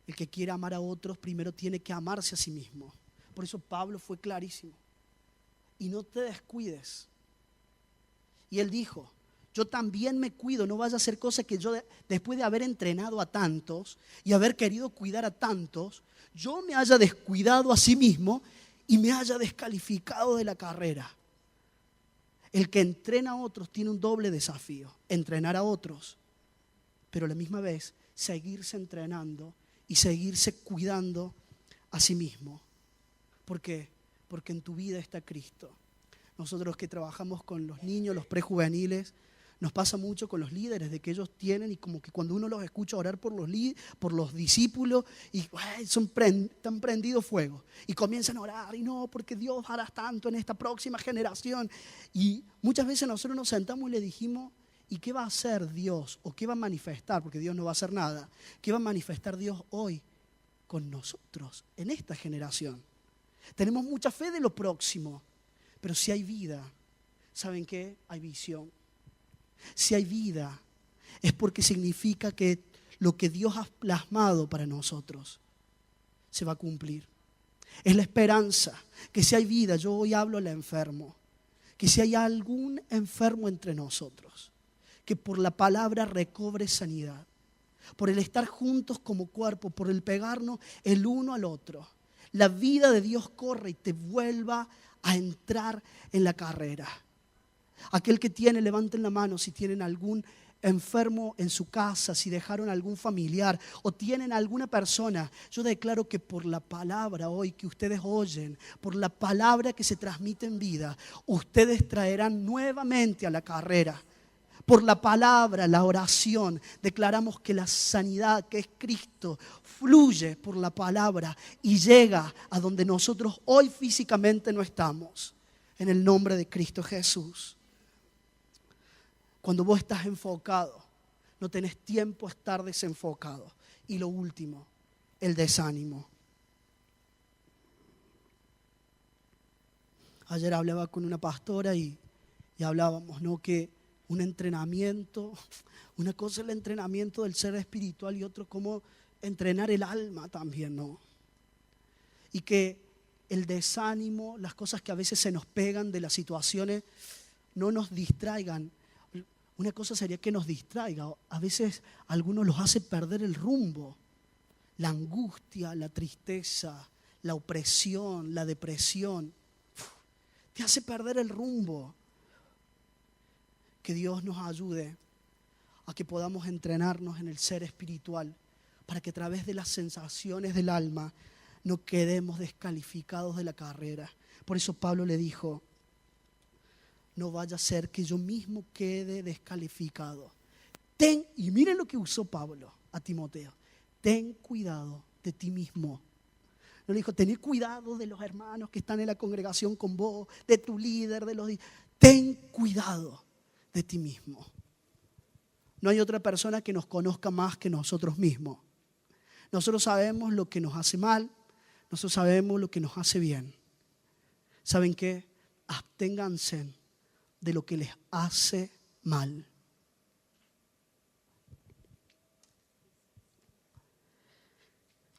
el que quiera amar a otros primero tiene que amarse a sí mismo. Por eso Pablo fue clarísimo. Y no te descuides. Y él dijo, yo también me cuido, no vaya a hacer cosa que yo después de haber entrenado a tantos y haber querido cuidar a tantos, yo me haya descuidado a sí mismo y me haya descalificado de la carrera. El que entrena a otros tiene un doble desafío, entrenar a otros, pero a la misma vez seguirse entrenando y seguirse cuidando a sí mismo. ¿Por qué? Porque en tu vida está Cristo. Nosotros que trabajamos con los niños, los prejuveniles, nos pasa mucho con los líderes de que ellos tienen y como que cuando uno los escucha orar por los discípulos y están prendidos fuego y comienzan a orar y no, porque Dios hará tanto en esta próxima generación. Y muchas veces nosotros nos sentamos y le dijimos, ¿y qué va a hacer Dios? ¿O qué va a manifestar? Porque Dios no va a hacer nada. ¿Qué va a manifestar Dios hoy con nosotros en esta generación? Tenemos mucha fe de lo próximo, pero si hay vida, ¿saben qué? Hay visión. Si hay vida, es porque significa que lo que Dios ha plasmado para nosotros se va a cumplir. Es la esperanza, que si hay vida, yo hoy hablo al enfermo, que si hay algún enfermo entre nosotros, que por la palabra recobre sanidad, por el estar juntos como cuerpo, por el pegarnos el uno al otro, la vida de Dios corre y te vuelva a entrar en la carrera. Aquel que tiene, levanten la mano si tienen algún enfermo en su casa, si dejaron algún familiar o tienen alguna persona. Yo declaro que por la palabra hoy que ustedes oyen, por la palabra que se transmite en vida, ustedes traerán nuevamente a la carrera. Por la palabra, la oración, declaramos que la sanidad que es Cristo fluye por la palabra y llega a donde nosotros hoy físicamente no estamos. En el nombre de Cristo Jesús. Cuando vos estás enfocado, no tenés tiempo a estar desenfocado. Y lo último, el desánimo. Ayer hablaba con una pastora y hablábamos, ¿no? Que un entrenamiento, una cosa es el entrenamiento del ser espiritual y otro como entrenar el alma también, ¿no? Y que el desánimo, las cosas que a veces se nos pegan de las situaciones, no nos distraigan. Una cosa sería que nos distraiga. A veces a algunos los hace perder el rumbo. La angustia, la tristeza, la opresión, la depresión. Te hace perder el rumbo. Que Dios nos ayude a que podamos entrenarnos en el ser espiritual para que a través de las sensaciones del alma no quedemos descalificados de la carrera. Por eso Pablo le dijo, no vaya a ser que yo mismo quede descalificado. Y miren lo que usó Pablo a Timoteo. Ten cuidado de ti mismo. No le dijo, ten cuidado de los hermanos que están en la congregación con vos, de tu líder, ten cuidado de ti mismo. No hay otra persona que nos conozca más que nosotros mismos. Nosotros sabemos lo que nos hace mal, nosotros sabemos lo que nos hace bien. ¿Saben qué? Absténganse de lo que les hace mal.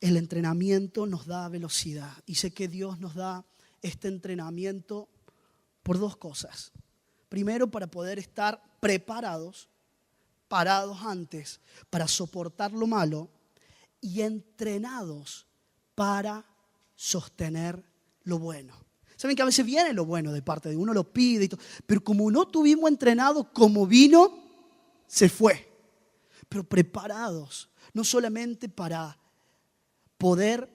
El entrenamiento nos da velocidad y sé que Dios nos da este entrenamiento por dos cosas. Primero, para poder estar preparados, parados antes, para soportar lo malo y entrenados para sostener lo bueno. Saben que a veces viene lo bueno de parte de uno, lo pide y todo, pero como no tuvimos entrenado, como vino, se fue. Pero preparados, no solamente para poder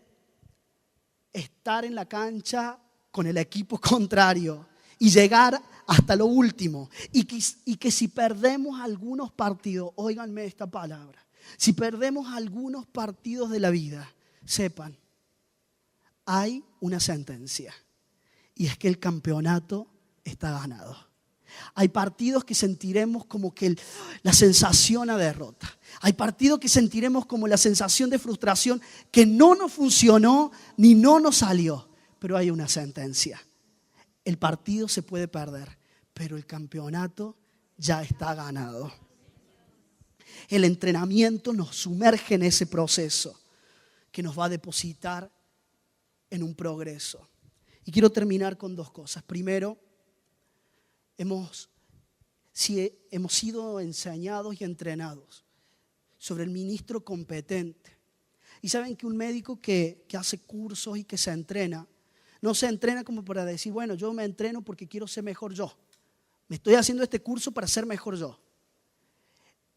estar en la cancha con el equipo contrario y llegar hasta lo último. Y que si perdemos algunos partidos, óiganme esta palabra, si perdemos algunos partidos de la vida, sepan, hay una sentencia. Y es que el campeonato está ganado. Hay partidos que sentiremos como que la sensación a derrota. Hay partidos que sentiremos como la sensación de frustración que no nos funcionó ni no nos salió. Pero hay una sentencia. El partido se puede perder, pero el campeonato ya está ganado. El entrenamiento nos sumerge en ese proceso que nos va a depositar en un progreso. Y quiero terminar con dos cosas. Primero, hemos sido enseñados y entrenados sobre el ministro competente. Y saben que un médico que hace cursos y que se entrena, no se entrena como para decir, bueno, yo me entreno porque quiero ser mejor yo. Me estoy haciendo este curso para ser mejor yo.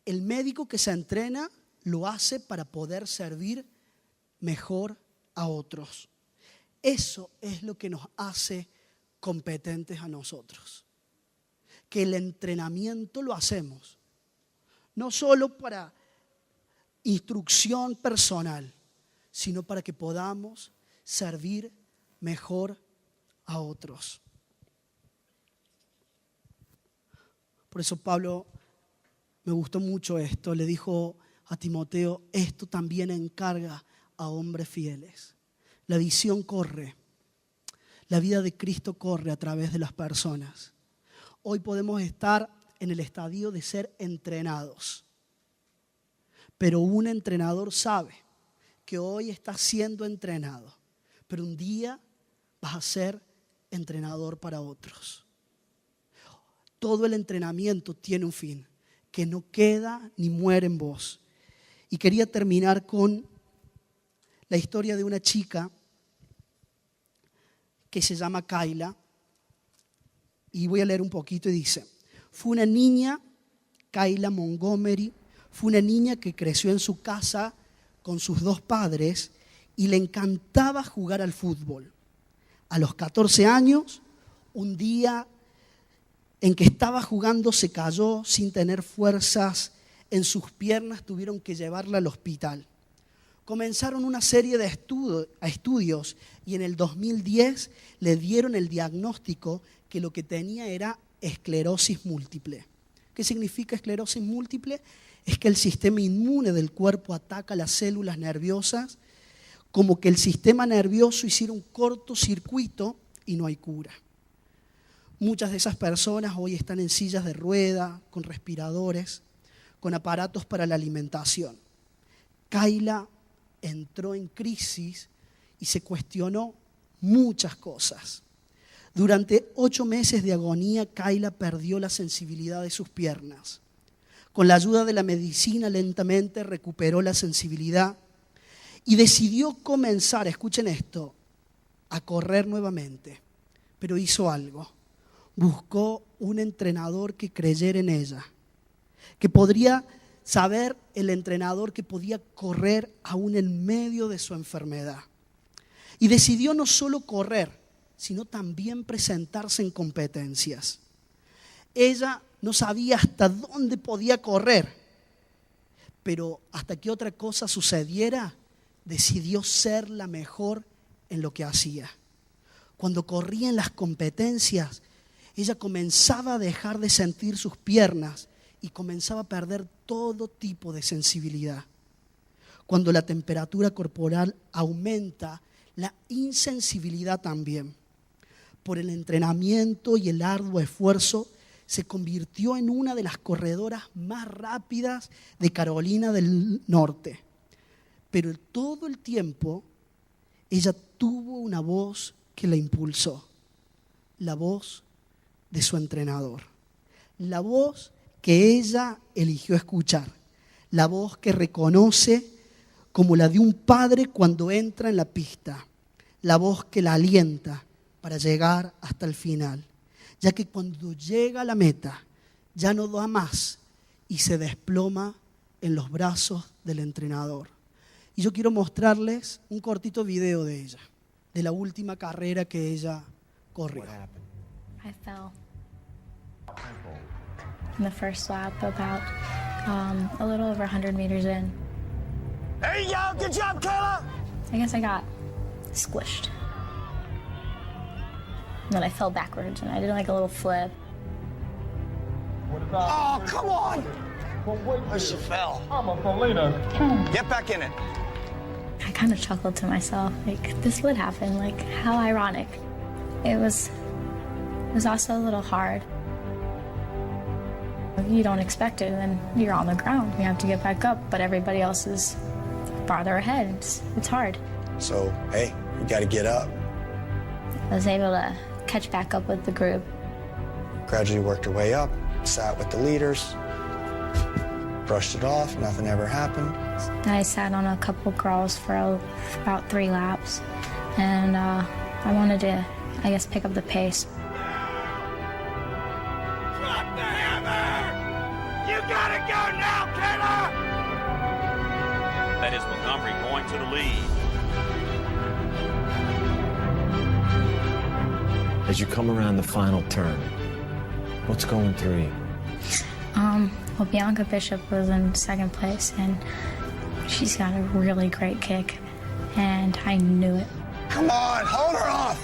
El médico que se entrena lo hace para poder servir mejor a otros. Eso es lo que nos hace competentes a nosotros. Que el entrenamiento lo hacemos, no solo para instrucción personal, sino para que podamos servir mejor a otros. Por eso Pablo, me gustó mucho esto, le dijo a Timoteo, esto también encarga a hombres fieles. La visión corre, la vida de Cristo corre a través de las personas. Hoy podemos estar en el estadio de ser entrenados, pero un entrenador sabe que hoy está siendo entrenado, pero un día vas a ser entrenador para otros. Todo el entrenamiento tiene un fin, que no queda ni muere en vos. Y quería terminar con la historia de una chica que se llama Kayla. Y voy a leer un poquito y dice, fue una niña, Kayla Montgomery, fue una niña que creció en su casa con sus dos padres y le encantaba jugar al fútbol. A los 14 años, un día en que estaba jugando se cayó sin tener fuerzas en sus piernas, tuvieron que llevarla al hospital. Comenzaron una serie de estudios y en el 2010 le dieron el diagnóstico que lo que tenía era esclerosis múltiple. ¿Qué significa esclerosis múltiple? Es que el sistema inmune del cuerpo ataca las células nerviosas, como que el sistema nervioso hiciera un cortocircuito y no hay cura. Muchas de esas personas hoy están en sillas de rueda, con respiradores, con aparatos para la alimentación. Kayla entró en crisis y se cuestionó muchas cosas. Durante 8 meses de agonía, Kayla perdió la sensibilidad de sus piernas. Con la ayuda de la medicina, lentamente recuperó la sensibilidad y decidió comenzar, escuchen esto, a correr nuevamente. Pero hizo algo. Buscó un entrenador que creyera en ella, que podría saber el entrenador que podía correr aún en medio de su enfermedad. Y decidió no solo correr, sino también presentarse en competencias. Ella no sabía hasta dónde podía correr, pero hasta que otra cosa sucediera, decidió ser la mejor en lo que hacía. Cuando corría en las competencias, ella comenzaba a dejar de sentir sus piernas y comenzaba a perder todo tipo de sensibilidad. Cuando la temperatura corporal aumenta, la insensibilidad también. Por el entrenamiento y el arduo esfuerzo, se convirtió en una de las corredoras más rápidas de Carolina del Norte. Pero todo el tiempo, ella tuvo una voz que la impulsó. La voz de su entrenador. La voz que ella eligió escuchar. La voz que reconoce como la de un padre cuando entra en la pista. La voz que la alienta para llegar hasta el final. Ya que cuando llega a la meta, ya no da más y se desploma en los brazos del entrenador. Y yo quiero mostrarles un cortito video de ella, de la última carrera que ella corrió. I fell in the first lap about a little over 100 meters in. Hey, yo, good job, Kayla! I guess I got squished. And then I fell backwards and I did like a little flip. Oh, come on! Oh, she fell. Get back in it. I kind of chuckled to myself, like, this would happen, like, how ironic. It was also a little hard. You don't expect it, and then you're on the ground. You have to get back up, but everybody else is farther ahead. It's hard. So, hey, We gotta get up. I was able to catch back up with the group. Gradually worked her way up, sat with the leaders, brushed it off, nothing ever happened. I sat on a couple girls for about 3 laps, and I wanted to, I guess, pick up the pace. Drop the hammer! You gotta go now, Kayla! That is Montgomery going to the lead. As you come around the final turn, what's going through you? Well, Bianca Bishop was in 2nd place, and she's got a really great kick, and I knew it. Come on, hold her off!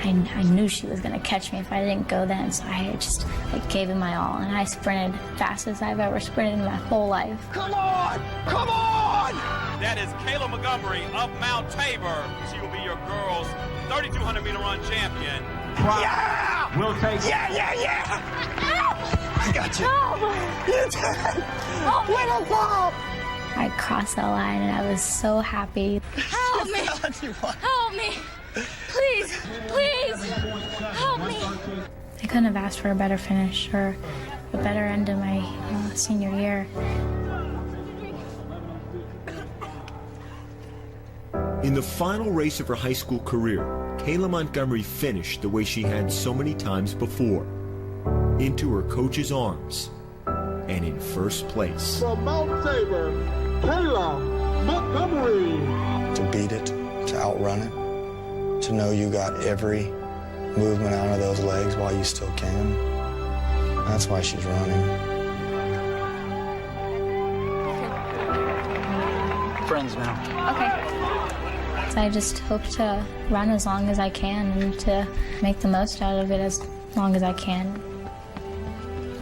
I knew she was going to catch me if I didn't go then, so I just gave it my all, and I sprinted fast as I've ever sprinted in my whole life. Come on! Come on! That is Kayla Montgomery of Mount Tabor. She will be your girls' 3,200 meter run champion. Yeah! We'll take Yeah! I got you. No! You did it! Little Bob! I crossed the line, and I was so happy. Help me! Help me! Please! Please! Help me! I couldn't have asked for a better finish or a better end of my senior year. In the final race of her high school career, Kayla Montgomery finished the way she had so many times before, into her coach's arms, and in first place. From Mount Tabor, Kayla Montgomery. To beat it, to outrun it, to know you got every movement out of those legs while you still can. That's why she's running. Friends now. Okay. So I just hope to run as long as I can and to make the most out of it as long as I can.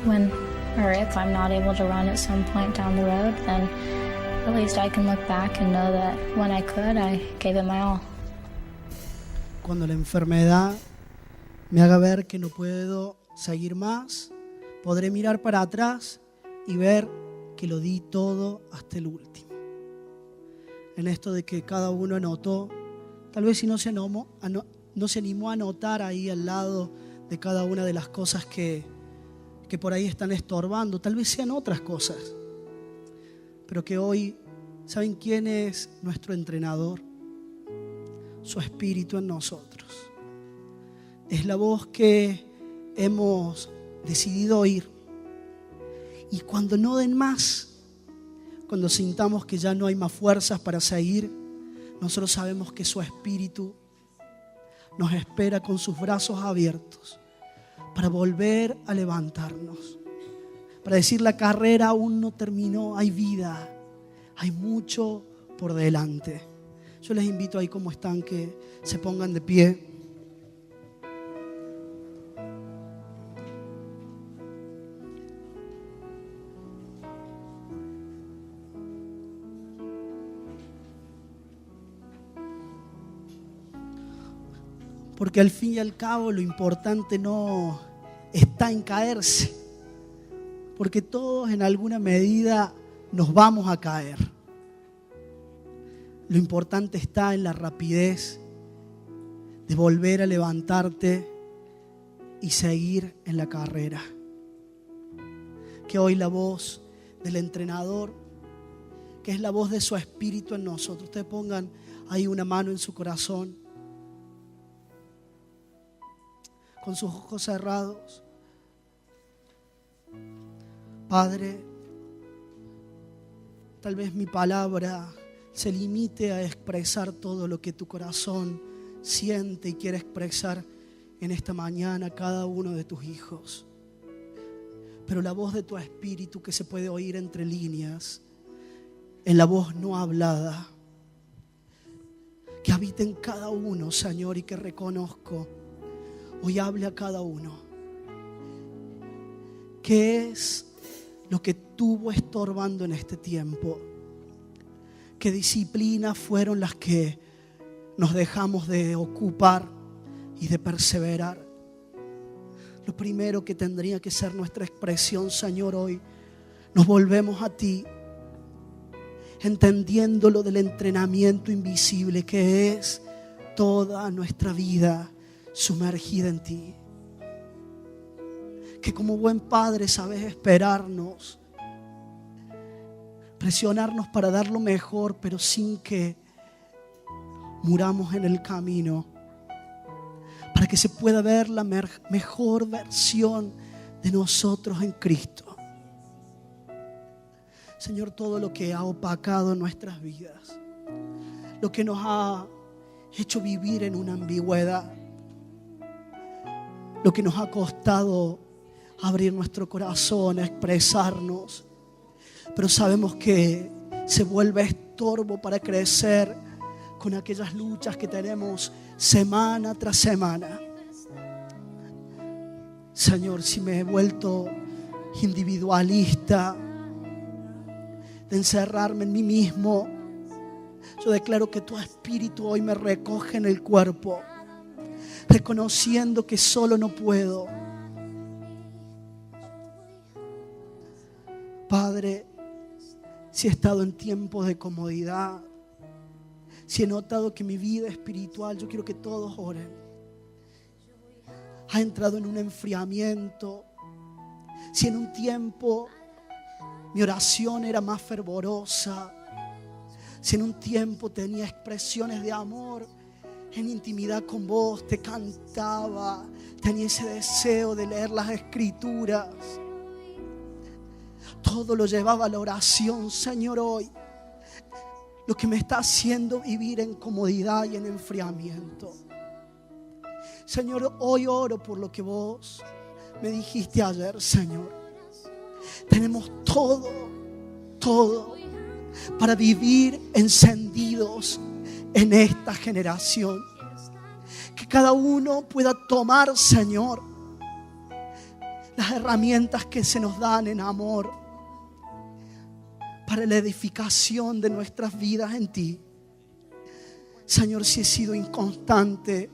When or if I'm not able to run at some point down the road, then at least I can look back and know that when I could, I gave it my all. Cuando la enfermedad me haga ver que no puedo seguir más, podré mirar para atrás y ver que lo di todo hasta el último. En esto de que cada uno anotó, tal vez si no se animó a anotar ahí al lado de cada una de las cosas que por ahí están estorbando, tal vez sean otras cosas, pero que hoy, ¿saben quién es nuestro entrenador? Su Espíritu en nosotros. Es la voz que hemos decidido oír. Y cuando no den más, cuando sintamos que ya no hay más fuerzas para seguir, nosotros sabemos que su Espíritu nos espera con sus brazos abiertos para volver a levantarnos, para decir: la carrera aún no terminó, hay vida, hay mucho por delante. Yo les invito ahí como están que se pongan de pie. Porque al fin y al cabo lo importante no está en caerse, porque todos en alguna medida nos vamos a caer. Lo importante está en la rapidez de volver a levantarte y seguir en la carrera. Que hoy la voz del entrenador, que es la voz de su Espíritu en nosotros, ustedes pongan ahí una mano en su corazón, con sus ojos cerrados. Padre, tal vez mi palabra se limite a expresar todo lo que tu corazón siente y quiere expresar en esta mañana a cada uno de tus hijos. Pero la voz de tu Espíritu, que se puede oír entre líneas, en la voz no hablada, que habita en cada uno, Señor, y que reconozco, hoy hable a cada uno. ¿Qué es lo que estuvo estorbando en este tiempo? ¿Qué disciplinas fueron las que nos dejamos de ocupar y de perseverar? Lo primero que tendría que ser nuestra expresión, Señor, hoy nos volvemos a ti, entendiendo lo del entrenamiento invisible que es toda nuestra vida sumergida en ti. Que como buen Padre sabes esperarnos, presionarnos para dar lo mejor, pero sin que muramos en el camino, para que se pueda ver la mejor versión de nosotros en Cristo. Señor, todo lo que ha opacado nuestras vidas, lo que nos ha hecho vivir en una ambigüedad, lo que nos ha costado abrir nuestro corazón, expresarnos, pero sabemos que se vuelve estorbo para crecer con aquellas luchas que tenemos semana tras semana. Señor, si me he vuelto individualista, de encerrarme en mí mismo, yo declaro que tu Espíritu hoy me recoge en el cuerpo, reconociendo que solo no puedo. Padre, si he estado en tiempos de comodidad, si he notado que mi vida espiritual, yo quiero que todos oren, ha entrado en un enfriamiento, si en un tiempo mi oración era más fervorosa, si en un tiempo tenía expresiones de amor en intimidad con vos, te cantaba, tenía ese deseo de leer las Escrituras, todo lo llevaba a la oración. Señor, hoy lo que me está haciendo vivir en comodidad y en enfriamiento, Señor, hoy oro por lo que vos me dijiste ayer. Señor, tenemos todo para vivir encendidos en esta generación. Que cada uno pueda tomar, Señor, las herramientas que se nos dan en amor para la edificación de nuestras vidas en ti. Señor, si he sido inconstante,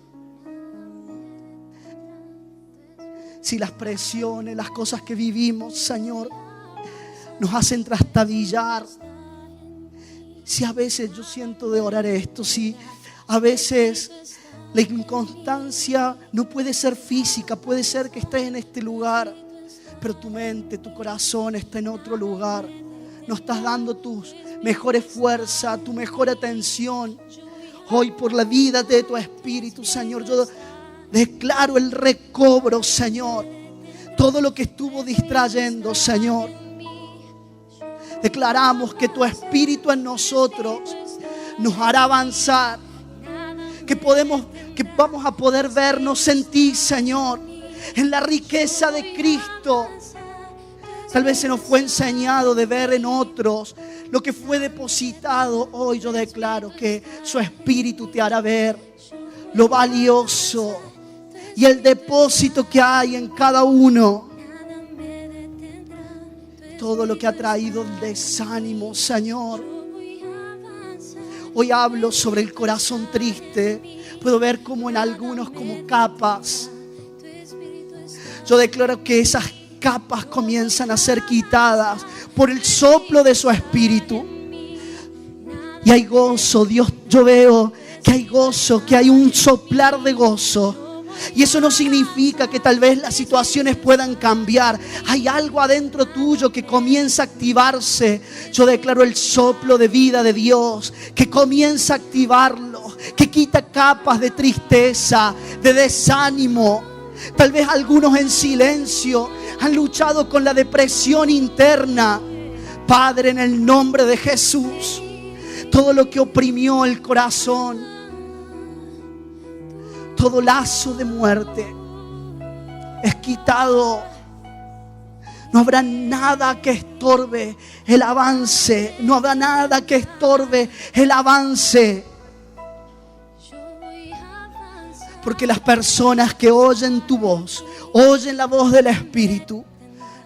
si las presiones, las cosas que vivimos, Señor, nos hacen trastabillar, si a veces yo siento de orar esto, si a veces la inconstancia no puede ser física, puede ser que estés en este lugar, pero tu mente, tu corazón está en otro lugar. No estás dando tus mejores fuerzas, tu mejor atención. Hoy por la vida de tu Espíritu, Señor, yo declaro el recobro, Señor. Todo lo que estuvo distrayendo, Señor. Declaramos que tu Espíritu en nosotros nos hará avanzar. Que vamos a poder vernos en ti, Señor. En la riqueza de Cristo. Tal vez se nos fue enseñado de ver en otros lo que fue depositado. Hoy yo declaro que su Espíritu te hará ver lo valioso y el depósito que hay en cada uno. Todo lo que ha traído el desánimo, Señor. Hoy hablo sobre el corazón triste. Puedo ver como en algunos como capas. Yo declaro que esas capas comienzan a ser quitadas por el soplo de su Espíritu. Y hay gozo, Dios, yo veo que hay gozo, que hay un soplar de gozo. Y eso no significa que tal vez las situaciones puedan cambiar. Hay algo adentro tuyo que comienza a activarse. Yo declaro el soplo de vida de Dios que comienza a activarlo, que quita capas de tristeza, de desánimo. Tal vez algunos en silencio han luchado con la depresión interna. Padre, en el nombre de Jesús, todo lo que oprimió el corazón, todo lazo de muerte es quitado. No habrá nada que estorbe el avance. No habrá nada que estorbe el avance. Porque las personas que oyen tu voz, oyen la voz del Espíritu,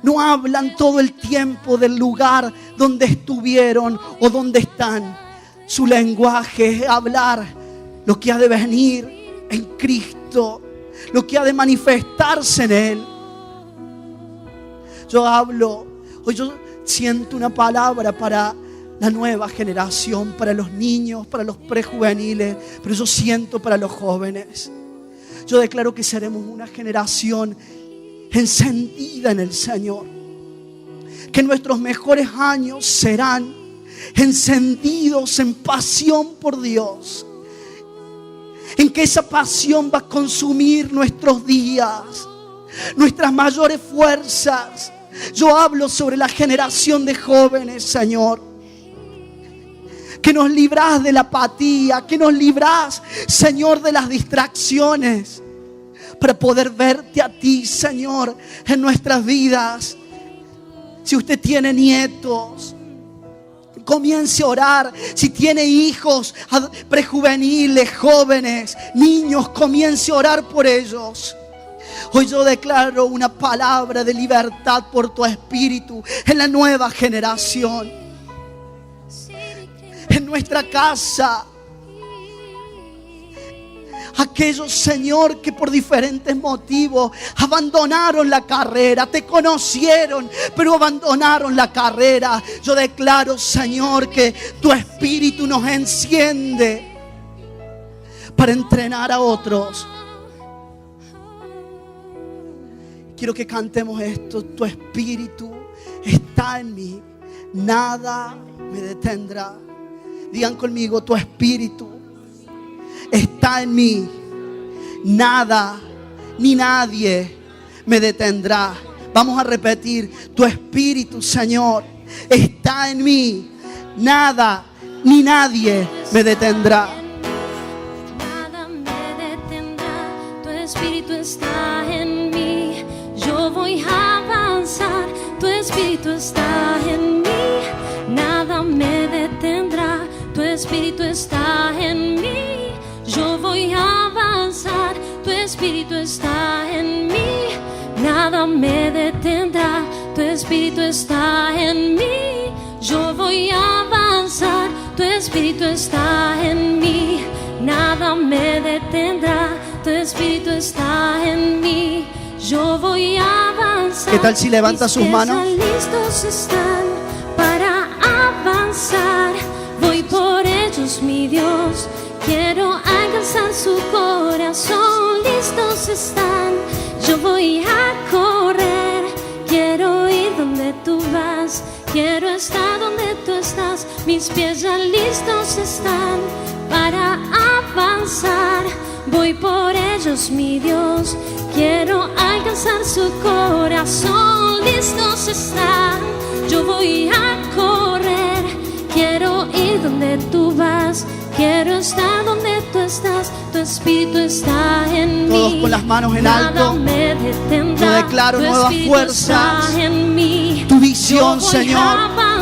no hablan todo el tiempo del lugar donde estuvieron o donde están. Su lenguaje es hablar lo que ha de venir en Cristo, lo que ha de manifestarse en Él. Yo hablo, hoy yo siento una palabra para la nueva generación, para los niños, para los prejuveniles, pero yo siento para los jóvenes. Yo declaro que seremos una generación encendida en el Señor, que nuestros mejores años serán encendidos en pasión por Dios, en que esa pasión va a consumir nuestros días, nuestras mayores fuerzas. Yo hablo sobre la generación de jóvenes, Señor, que nos librás de la apatía, que nos librás, Señor, de las distracciones, para poder verte a ti, Señor, en nuestras vidas. Si usted tiene nietos, comience a orar. Si tiene hijos prejuveniles, jóvenes, niños, comience a orar por ellos. Hoy yo declaro una palabra de libertad por tu espíritu en la nueva generación, en nuestra casa. Aquellos, Señor, que por diferentes motivos abandonaron la carrera, te conocieron, pero abandonaron la carrera. Yo declaro, Señor, que tu espíritu nos enciende para entrenar a otros. Quiero que cantemos esto. Tu espíritu está en mí, nada me detendrá. Digan conmigo, tu espíritu está en mí, nada ni nadie me detendrá. Vamos a repetir, tu espíritu, Señor, está en mí, nada ni nadie me detendrá. Nada me detendrá, tu espíritu está en mí, yo voy a avanzar, tu espíritu está en mí, nada me detendrá, tu espíritu está en mí, yo voy a avanzar, tu espíritu está en mí, nada me detendrá, tu espíritu está en mí, yo voy a avanzar, tu espíritu está en mí, nada me detendrá, tu espíritu está en mí, yo voy a avanzar. ¿Qué tal si levanta sus manos? Mis pies listos están para avanzar, voy por ellos, mi Dios. Quiero alcanzar su corazón, listos están, yo voy a correr, quiero ir donde tú vas, quiero estar donde tú estás, mis pies ya listos están para avanzar, voy por ellos, mi Dios, quiero alcanzar su corazón, listos están, yo voy a correr, quiero ir donde tú vas, quiero estar donde tú estás, tu espíritu está en mí. Todos con las manos en alto. Me detendrá, yo declaro tu nuevas fuerzas. En mí. Tu visión, Señor.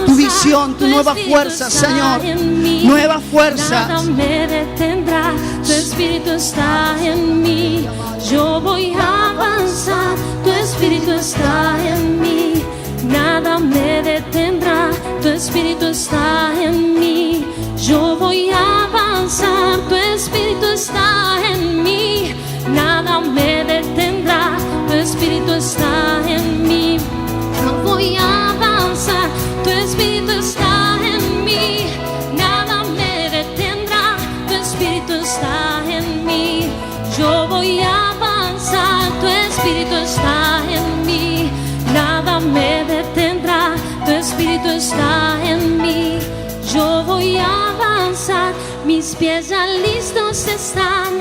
Tu visión, tu nueva fuerza, Señor. Nuevas fuerzas. Nada me detendrá, tu espíritu está en mí. Yo voy a avanzar, tu espíritu está en mí. Nada me detendrá, tu espíritu está en mí. Yo voy a avanzar, tu espíritu está en mí. Nada me detendrá, tu espíritu está en mí. Yo voy a avanzar, tu espíritu está en mí. Nada me detendrá, tu espíritu está en mí. Yo voy a avanzar, tu espíritu está en mí. Nada me detendrá, tu espíritu está en mí. Yo voy a avanzar, mis pies ya listos están